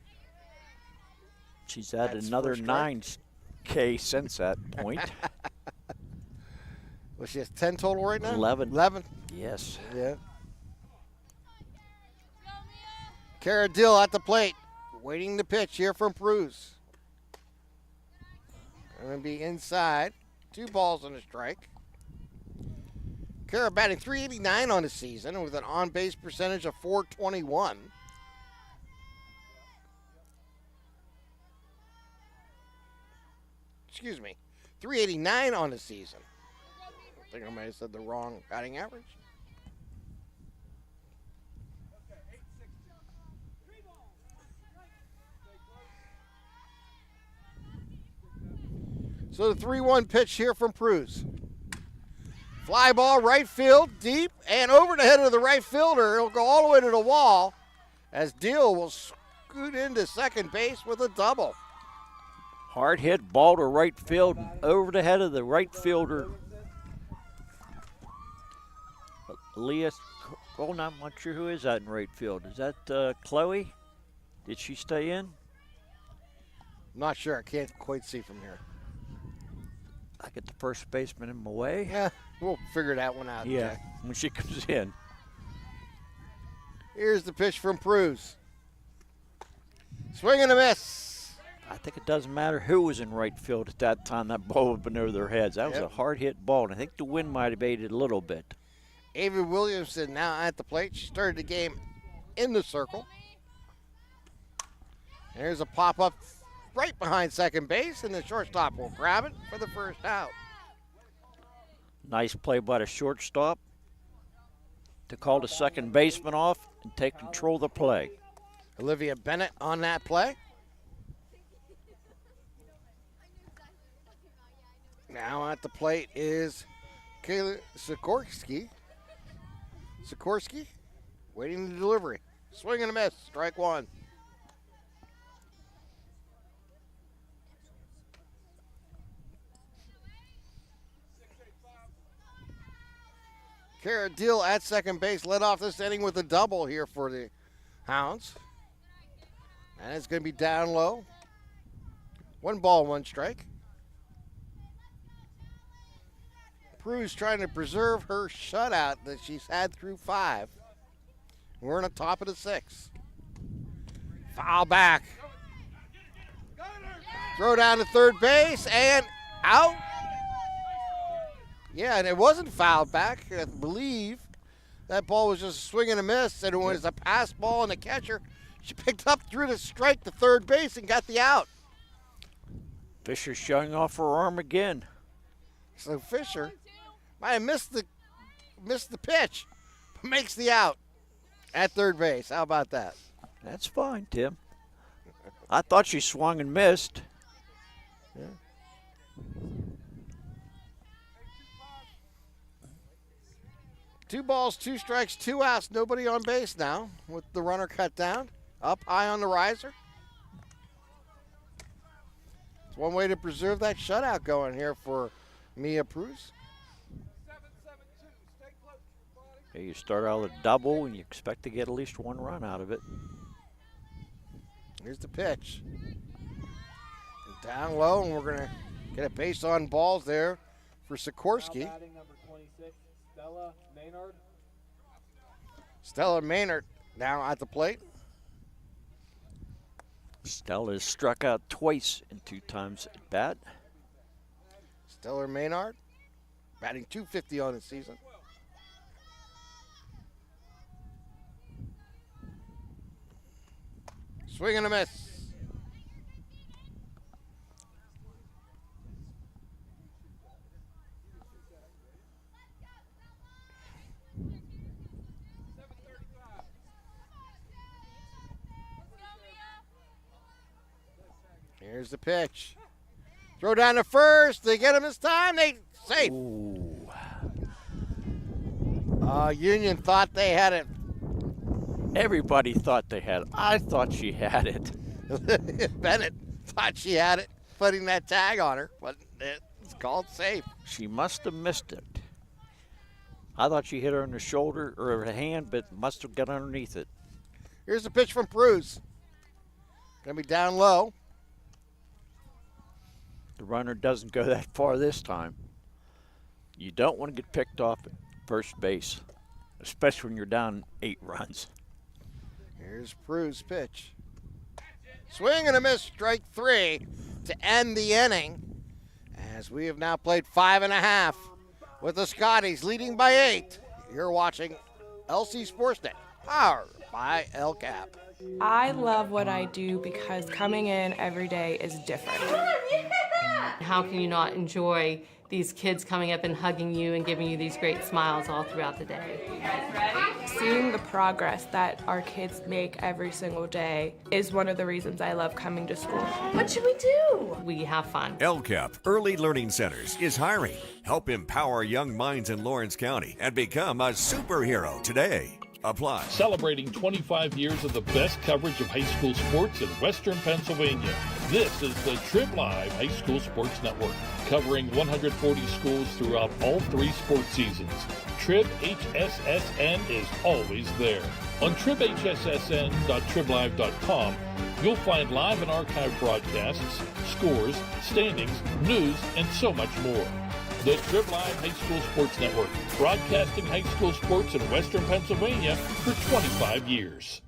She's had another 9K since that point. Well, she has 10 total right now? 11. 11. Yes. Yeah. Kara Dill at the plate. Waiting the pitch here from Pruz. Going to be inside. 2 balls and a strike. Kara batting .389 on the season with an on-base percentage of .421. Excuse me. .389 on the season. I think I might have said the wrong batting average. So the 3-1 pitch here from Pruz. Fly ball right field, deep, and over the head of the right fielder. It'll go all the way to the wall as Deal will scoot into second base with a double. Hard hit ball to right field, over the head of the right fielder. Leah, I'm not sure who is that in right field. Is that Chloe? Did she stay in? Not sure. I can't quite see from here. I get the first baseman in my way. Yeah, we'll figure that one out. Yeah, Jack. when she comes in. Here's the pitch from Pruz. Swing and a miss. I think it doesn't matter who was in right field at that time. That ball would have been over their heads. That was a hard hit ball, and I think the wind might have aided a little bit. Ava Williamson now at the plate. She started the game in the circle. There's a pop-up right behind second base, and the shortstop will grab it for the first out. Nice play by the shortstop to call the second baseman off and take control of the play. Olivia Bennett on that play. Now at the plate is Kayla Sikorsky. Sikorsky waiting the delivery. Swing and a miss, strike one. Kara Deal at second base led off this inning with a double here for the Hounds. And it's going to be down low. 1 ball, 1 strike. Pruz trying to preserve her shutout that she's had through 5. We're in the top of the 6th. Foul back. Throw down to third base and out. Yeah, and it wasn't fouled back. I believe that ball was just a swing and a miss, and it was a pass ball, and the catcher She picked up, threw the strike to third base, and got the out. Fisher showing off her arm again. So Fisher might have missed the pitch, but makes the out at third base. How about that? That's fine, Tim. I thought she swung and missed. Yeah. Two balls, two strikes, two outs. Nobody on base now with the runner cut down. Up high on the riser. It's one way to preserve that shutout going here for Mia Prus. Okay, you start out with a double and you expect to get at least one run out of it. Here's the pitch. Down low, and we're going to get a base on balls there for Sikorsky. Number 26, Stella Maynard. Stella Maynard now at the plate. Stella has struck out twice and 2 times at bat. Stella Maynard batting .250 on the season. Swing and a miss. Here's the pitch. Throw down to first. They get him this time. They safe. Union thought they had it. Everybody thought they had it. I thought she had it. Bennett thought she had it, putting that tag on her, but it's called safe. She must have missed it. I thought she hit her in the shoulder or her hand, but must have got underneath it. Here's the pitch from Prus. Gonna be down low. The runner doesn't go that far this time. You don't want to get picked off at first base, especially when you're down 8 runs. Here's Prus' pitch. Swing and a miss, strike 3 to end the inning. As we have now played 5.5 with the Scotties leading by 8. You're watching LC SportsNet, powered by LCAP. I love what I do because coming in every day is different. How can you not enjoy these kids coming up and hugging you and giving you these great smiles all throughout the day? Seeing the progress that our kids make every single day is one of the reasons I love coming to school. What should we do? We have fun. LCAP Early Learning Centers is hiring. Help empower young minds in Lawrence County and become a superhero today. Apply. Celebrating 25 years of the best coverage of high school sports in Western Pennsylvania. This is the Trib Live High School Sports Network, covering 140 schools throughout all 3 sports seasons. Trib HSSN is always there. On tribhssn.triblive.com, you'll find live and archive broadcasts, scores, standings, news, and so much more. The Trib Live High School Sports Network, broadcasting high school sports in Western Pennsylvania for 25 years.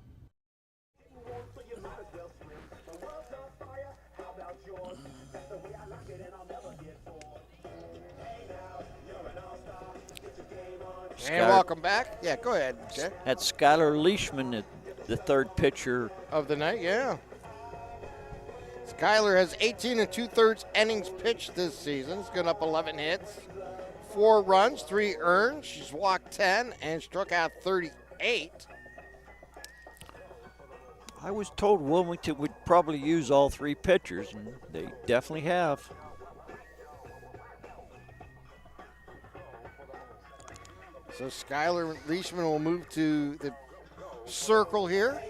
And welcome back. Yeah, go ahead, Jay. That's Skylar Leishman, the third pitcher of the night, yeah. Skylar has 18 2/3 innings pitched this season. He's gone up 11 hits, 4 runs, 3 earned. She's walked 10 and struck out 38. I was told Wilmington would probably use all 3 pitchers, and they definitely have. So Skylar Leishman will move to the circle here.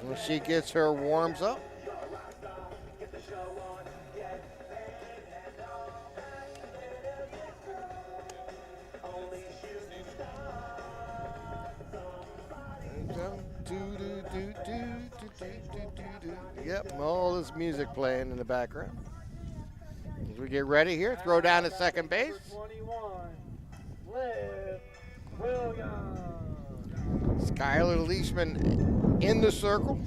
When she gets her warms up. Yep, all this music playing in the background. As we get ready here, throw down to second base. 21, Liv Williams. Skylar Leishman in the circle.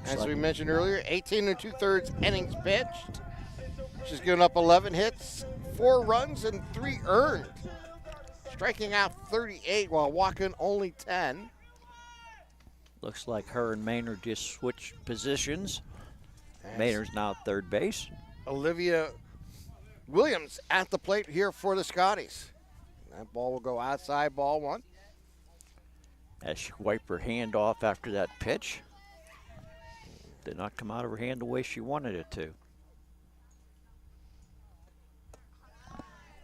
As we mentioned earlier, 18 2/3 innings pitched. She's given up 11 hits, 4 runs, and 3 earned. striking out 38 while walking only 10. Looks like her and Maynard just switched positions. Maynard's now at third base. Olivia Williams at the plate here for the Scotties. That ball will go outside, ball one. As she wiped her hand off after that pitch. Did not come out of her hand the way she wanted it to.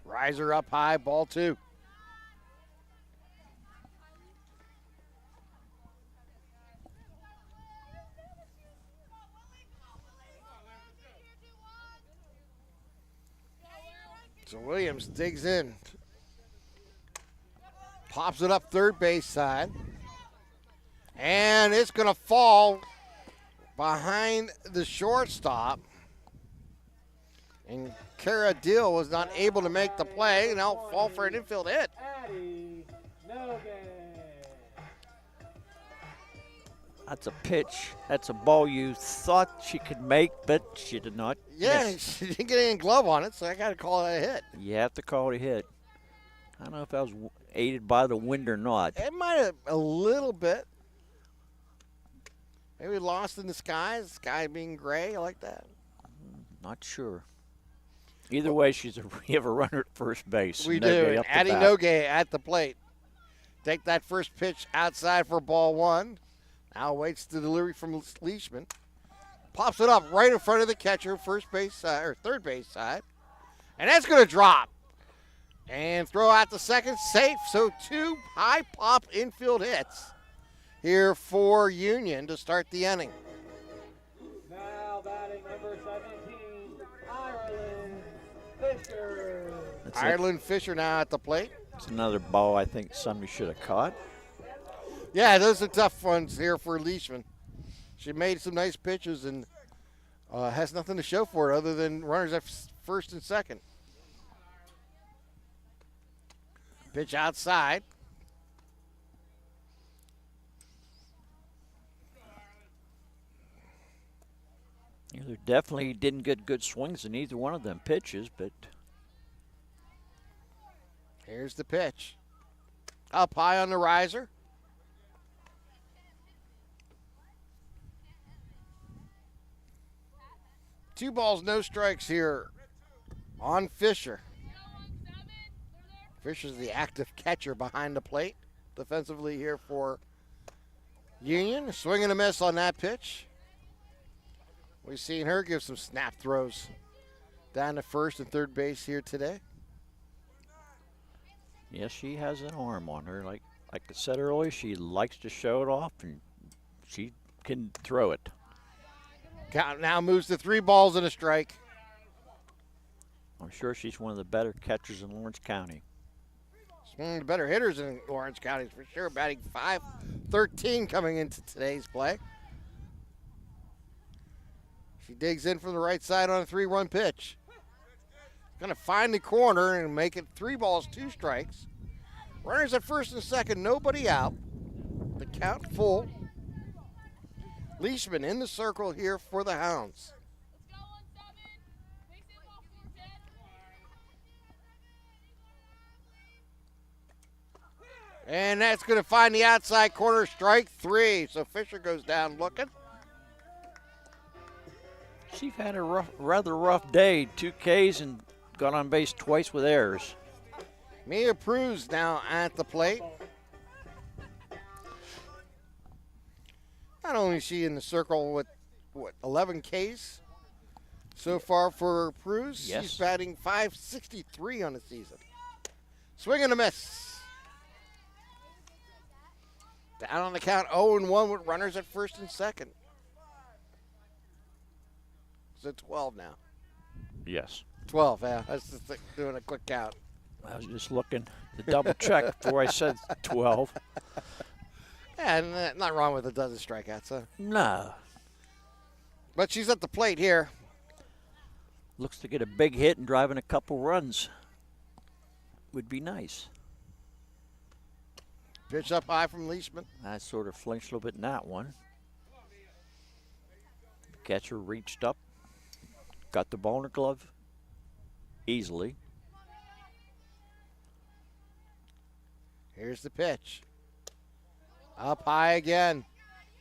Riser up high, ball two. So Williams digs in. Pops it up third base side. And it's going to fall behind the shortstop. And Kara Deal was not able to make the play. Now fall for an infield hit. That's a pitch. That's a ball you thought she could make, but she did not. Yeah, miss. she didn't get any glove on it, so I got to call it a hit. You have to call it a hit. I don't know if that was aided by the wind or not. It might have a little bit. Maybe lost in the sky being gray. I like that. Not sure. Either way, we have a runner at first base. We do. Addie Nogue at the plate. Take that first pitch outside for ball one. Now waits the delivery from Leishman. Pops it up right in front of the catcher, first base side or third base side. And that's going to drop. And throw out the second, safe. So two high pop infield hits here for Union to start the inning. Now batting number 17, Ireland Fisher. Ireland Fisher now at the plate. It's another ball I think somebody should have caught. Yeah, those are tough ones here for Leishman. She made some nice pitches and has nothing to show for it other than runners at first and second. Pitch outside. Yeah, they definitely didn't get good swings in either one of them pitches, but here's the pitch. Up high on the riser. Two balls, no strikes here on Fisher. Fisher's the active catcher behind the plate defensively here for Union. Swing and a miss on that pitch. We've seen her give some snap throws down to first and third base here today. yes, she has an arm on her. Like I said earlier, she likes to show it off, and she can throw it. Count now moves to 3 balls and a strike. I'm sure she's one of the better catchers in Lawrence County. She's one of the better hitters in Lawrence County for sure, batting .513 coming into today's play. She digs in from the right side on a 3-1 pitch. Going to find the corner and make it 3 balls, 2 strikes. Runners at first and second, nobody out. The count full. Leishman in the circle here for the Hounds. And that's going to find the outside corner, strike 3. So Fisher goes down looking. She's had a rather rough day. 2 Ks and got on base twice with errors. Mia Pruz now at the plate. Not only is she in the circle with, 11 Ks so far for Pruz. Yes. She's batting .563 on the season. Swing and a miss. Down on the count, 0-1 with runners at first and second. It's at 12 now. Yes. 12, yeah. That's just doing a quick count. I was just looking to double check before I said 12. Yeah, and not wrong with a dozen strikeouts, huh? No. But she's at the plate here. Looks to get a big hit and driving a couple runs. Would be nice. Pitch up high from Leishman. I sort of flinched a little bit in that one. Catcher reached up, got the ball in her glove easily. Here's the pitch. Up high again.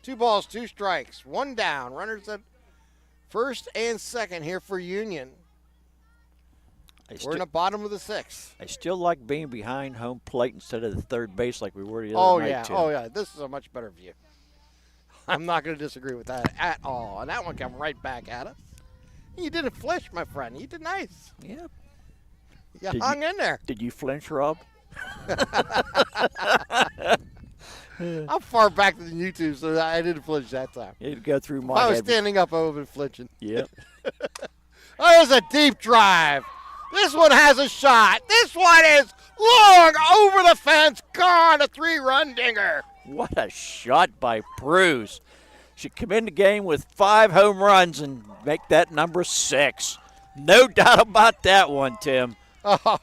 2 balls, 2 strikes. 1 down. Runners at first and second here for Union. We're in the bottom of the 6th. I still like being behind home plate instead of the third base like we were the other night, Tim. Oh, yeah. This is a much better view. I'm not going to disagree with that at all. And that one came right back at us. You didn't flinch, my friend. You did nice. Yeah. You hung in there. Did you flinch, Rob? I'm far back than you two, so I didn't flinch that time. It'd go through my If I was head. standing up, I would have been flinching. Yep. Oh, there's a deep drive. This one has a shot. This one is long over the fence. Gone. A 3-run dinger. What a shot by Bruce. Should come in the game with 5 home runs and make that number 6. No doubt about that one, Tim. Oh,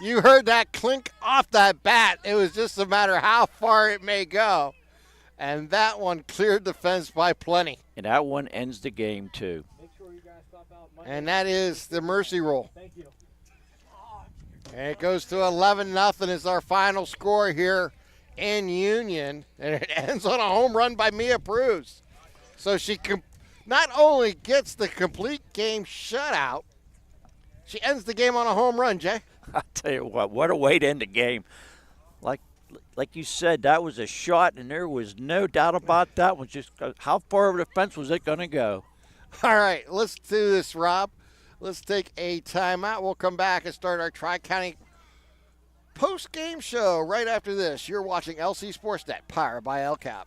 you heard that clink off that bat. It was just a matter of how far it may go. And that one cleared the fence by plenty. And that one ends the game, too. And that is the mercy roll. Thank you. And it goes to 11-0 is our final score here in Union. And it ends on a home run by Mia Bruce. So she not only gets the complete game shutout, she ends the game on a home run, Jay. I'll tell you what a way to end the game. Like you said, that was a shot, and there was no doubt about that one. Just how far over the fence was it going to go? All right, let's do this, Rob. Let's take a timeout. We'll come back and start our Tri-County post-game show right after this. You're watching LC SportsNet, powered by LCAP.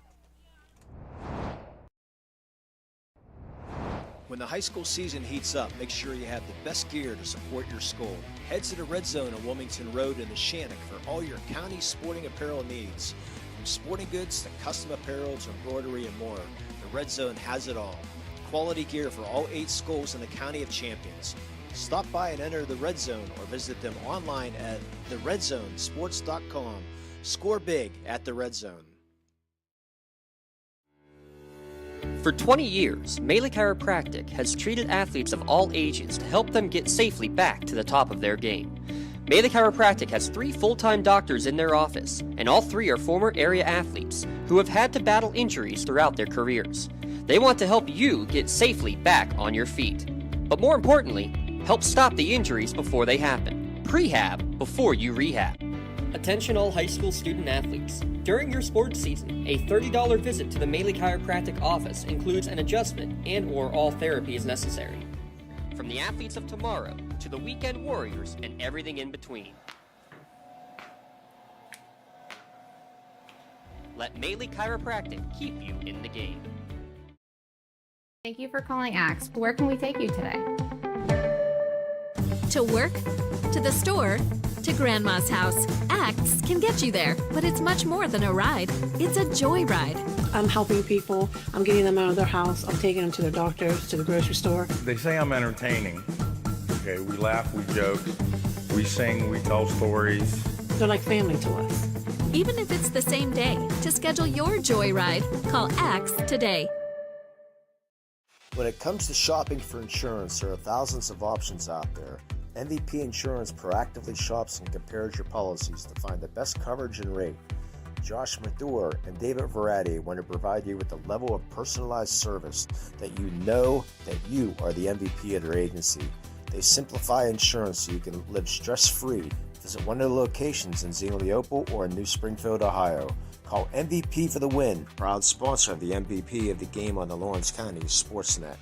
When the high school season heats up, make sure you have the best gear to support your school. Head to the Red Zone on Wilmington Road in the Shannock for all your county sporting apparel needs. From sporting goods to custom apparel to embroidery and more, the Red Zone has it all. Quality gear for all 8 schools in the County of Champions. Stop by and enter the Red Zone or visit them online at theredzonesports.com. Score big at the Red Zone. For 20 years, Melee Chiropractic has treated athletes of all ages to help them get safely back to the top of their game. Melee Chiropractic has 3 full-time doctors in their office, and all 3 are former area athletes who have had to battle injuries throughout their careers. They want to help you get safely back on your feet. But more importantly, help stop the injuries before they happen. Prehab before you rehab. Attention all high school student athletes. During your sports season, a $30 visit to the Melee Chiropractic office includes an adjustment and/or all therapy is necessary. From the athletes of tomorrow to the weekend warriors and everything in between. Let Melee Chiropractic keep you in the game. Thank you for calling Axe. Where can we take you today? To work, to the store, to Grandma's house. Axe can get you there, but it's much more than a ride. It's a joyride. I'm helping people. I'm getting them out of their house. I'm taking them to their doctors, to the grocery store. They say I'm entertaining. Okay, we laugh, we joke, we sing, we tell stories. They're like family to us. Even if it's the same day, to schedule your joyride, call Axe today. When it comes to shopping for insurance, there are thousands of options out there. MVP Insurance proactively shops and compares your policies to find the best coverage and rate. Josh Mathur and David Verratti want to provide you with a level of personalized service that you know that you are the MVP of their agency. They simplify insurance so you can live stress-free. Visit one of the locations in Xenoliopo or in New Springfield, Ohio. Call MVP for the win. Proud sponsor of the MVP of the game on the Lawrence County SportsNet.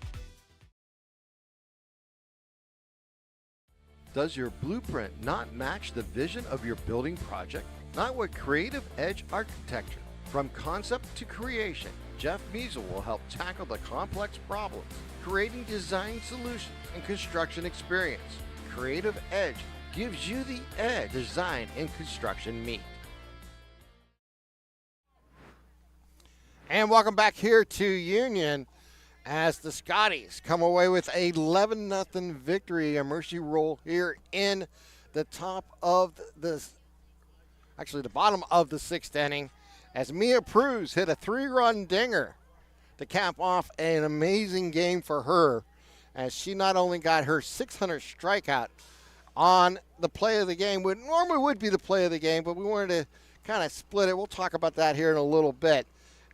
Does your blueprint not match the vision of your building project? Not with Creative Edge Architecture. From concept to creation, Jeff Measle will help tackle the complex problems, creating design solutions and construction experience. Creative Edge gives you the edge design and construction meet. And welcome back here to Union as the Scotties come away with a 11-0 victory, a mercy roll here in the top of the bottom of the 6th inning, as Mia Pruz hit a 3-run dinger to cap off an amazing game for her, as she not only got her 600th strikeout on the play of the game, which normally would be the play of the game, but we wanted to kind of split it. We'll talk about that here in a little bit,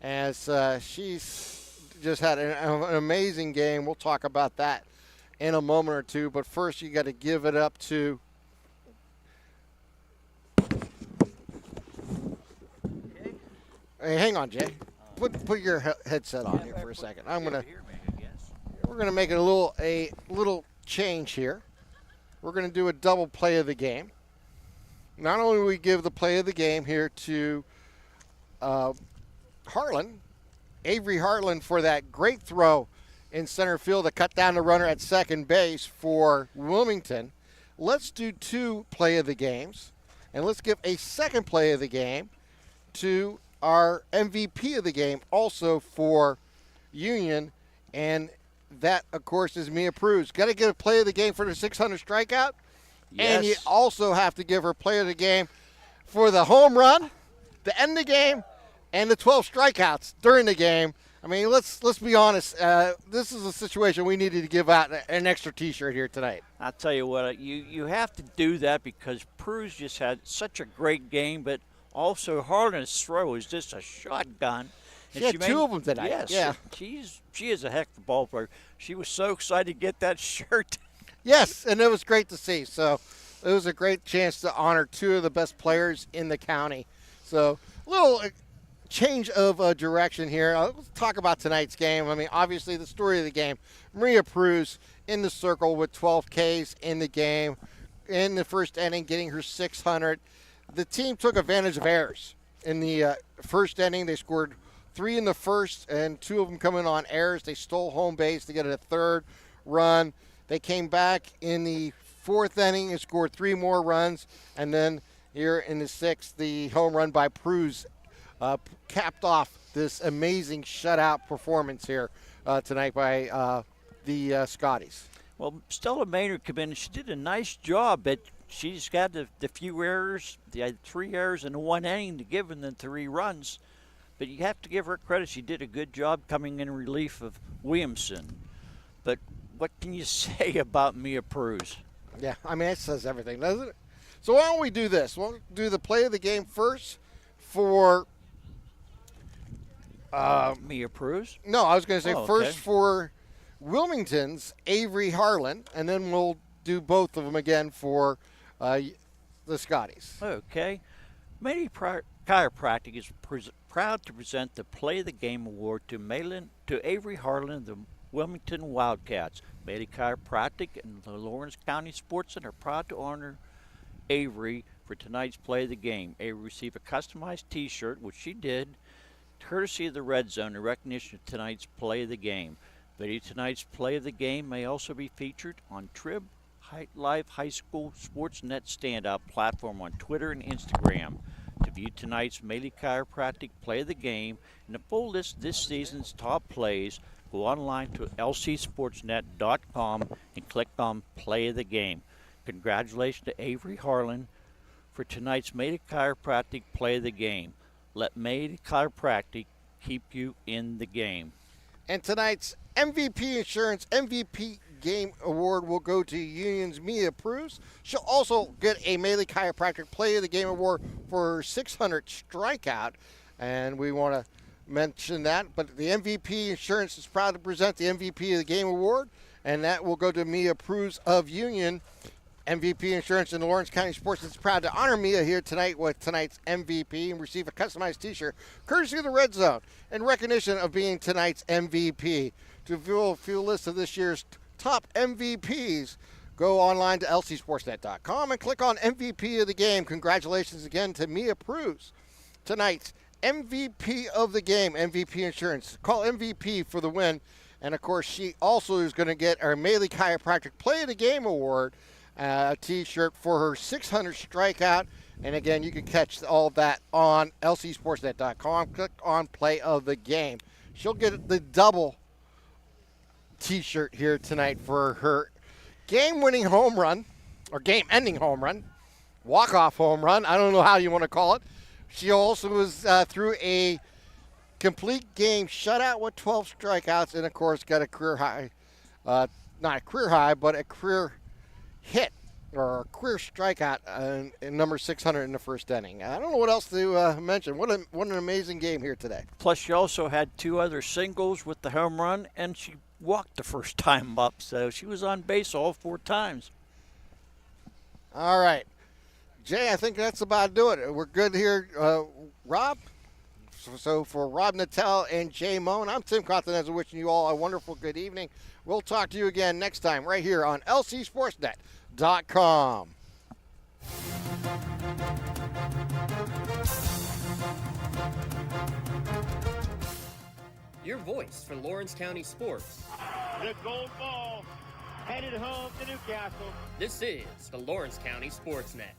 as she's just had an amazing game. We'll talk about that in a moment or two. But first, you got to give it up to Hey, hang on, Jay. Put your headset on here for a second. We're gonna make it a little change here. We're gonna do a double play of the game. Not only do we give the play of the game here to Harlan, Avery Harlan, for that great throw in center field to cut down the runner at second base for Wilmington. Let's do 2 play of the games, and let's give a second play of the game to our MVP of the game, also for Union, and that, of course, is Mia Pruz. Got to give a play of the game for the 600 strikeout, and you also have to give her play of the game for the home run, the end of the game, and the 12 strikeouts during the game. I mean, let's be honest. This is a situation we needed to give out an extra T-shirt here tonight. I'll tell you what, you have to do that because Pruz just had such a great game, but also Harlan's throw is just a shotgun. She had 2 of them tonight. Yes, yeah. She is a heck of a ball player. She was so excited to get that shirt. Yes, and it was great to see. So it was a great chance to honor 2 of the best players in the county. So a little change of direction here. Let's talk about tonight's game. I mean, obviously the story of the game, Maria Pruz in the circle with 12 Ks in the game. In the first inning, getting her 600. The team took advantage of errors. In the first inning, they scored 3 in the first, and 2 of them coming on errors. They stole home base to get a 3rd run. They came back in the 4th inning and scored 3 more runs. And then here in the 6th, the home run by Pruz capped off this amazing shutout performance here tonight by the Scotties. Well, Stella Maynard came in. She did a nice job, but she's got the few errors. They had 3 errors in 1 inning to give them the 3 runs. But you have to give her credit. She did a good job coming in relief of Williamson. But what can you say about Mia Pruz? Yeah, I mean, it says everything, doesn't it? So why don't we do this? We'll do the play of the game first for Mia Pruz? No, I was going to say first okay. for Wilmington's Avery Harlan, and then we'll do both of them again for the Scotties. Okay. Medi Chiropractic is proud to present the Play of the Game Award to Avery Harlan of the Wilmington Wildcats. Medi Chiropractic and the Lawrence County SportsNet are proud to honor Avery for tonight's Play of the Game. Avery received a customized T-shirt, which she did, courtesy of the Red Zone in recognition of tonight's Play of the Game. Video tonight's Play of the Game may also be featured on Trib Live High School SportsNet Standout platform on Twitter and Instagram. To view tonight's Medi Chiropractic Play of the Game and the full list of this season's top plays, go online to lcsportsnet.com and click on Play of the Game. Congratulations to Avery Harlan for tonight's Medi Chiropractic Play of the Game. Let Medi Chiropractic keep you in the game. And tonight's MVP Insurance MVP Game Award will go to Union's Mia Pruz. She'll also get a Melee Chiropractic Play of the Game Award for her 600 strikeout. And we want to mention that. But the MVP Insurance is proud to present the MVP of the Game Award. And that will go to Mia Pruz of Union. MVP Insurance and the Lawrence County SportsNet is proud to honor Mia here tonight with tonight's MVP and receive a customized T-shirt courtesy of the Red Zone in recognition of being tonight's MVP. To view a full list of this year's top MVPs, go online to lcsportsnet.com and click on MVP of the Game. Congratulations again to Mia Pruz, tonight's MVP of the game, MVP Insurance. Call MVP for the win. And, of course, she also is going to get our Melee Chiropractic Play of the Game Award, a T-shirt for her 600 strikeout. And, again, you can catch all of that on lcsportsnet.com. Click on Play of the Game. She'll get the double T-shirt here tonight for her game-winning home run, or game-ending home run, walk-off home run. I don't know how you want to call it. She also was through a complete game shutout with 12 strikeouts and, of course, got a career high, not a career high, but a career hit or a career strikeout in number 600 in the first inning. I don't know what else to mention. What an amazing game here today. Plus, she also had 2 other singles with the home run, and she walked the first time up, so she was on base all 4 times. All right. Jay, I think that's about do it. We're good here. Rob? So for Rob Nattel and Jay Moan, I'm Tim Continenza wishing you all a wonderful good evening. We'll talk to you again next time right here on lcsportsnet.com. Your voice for Lawrence County sports. The gold ball headed home to Newcastle. This is the Lawrence County SportsNet.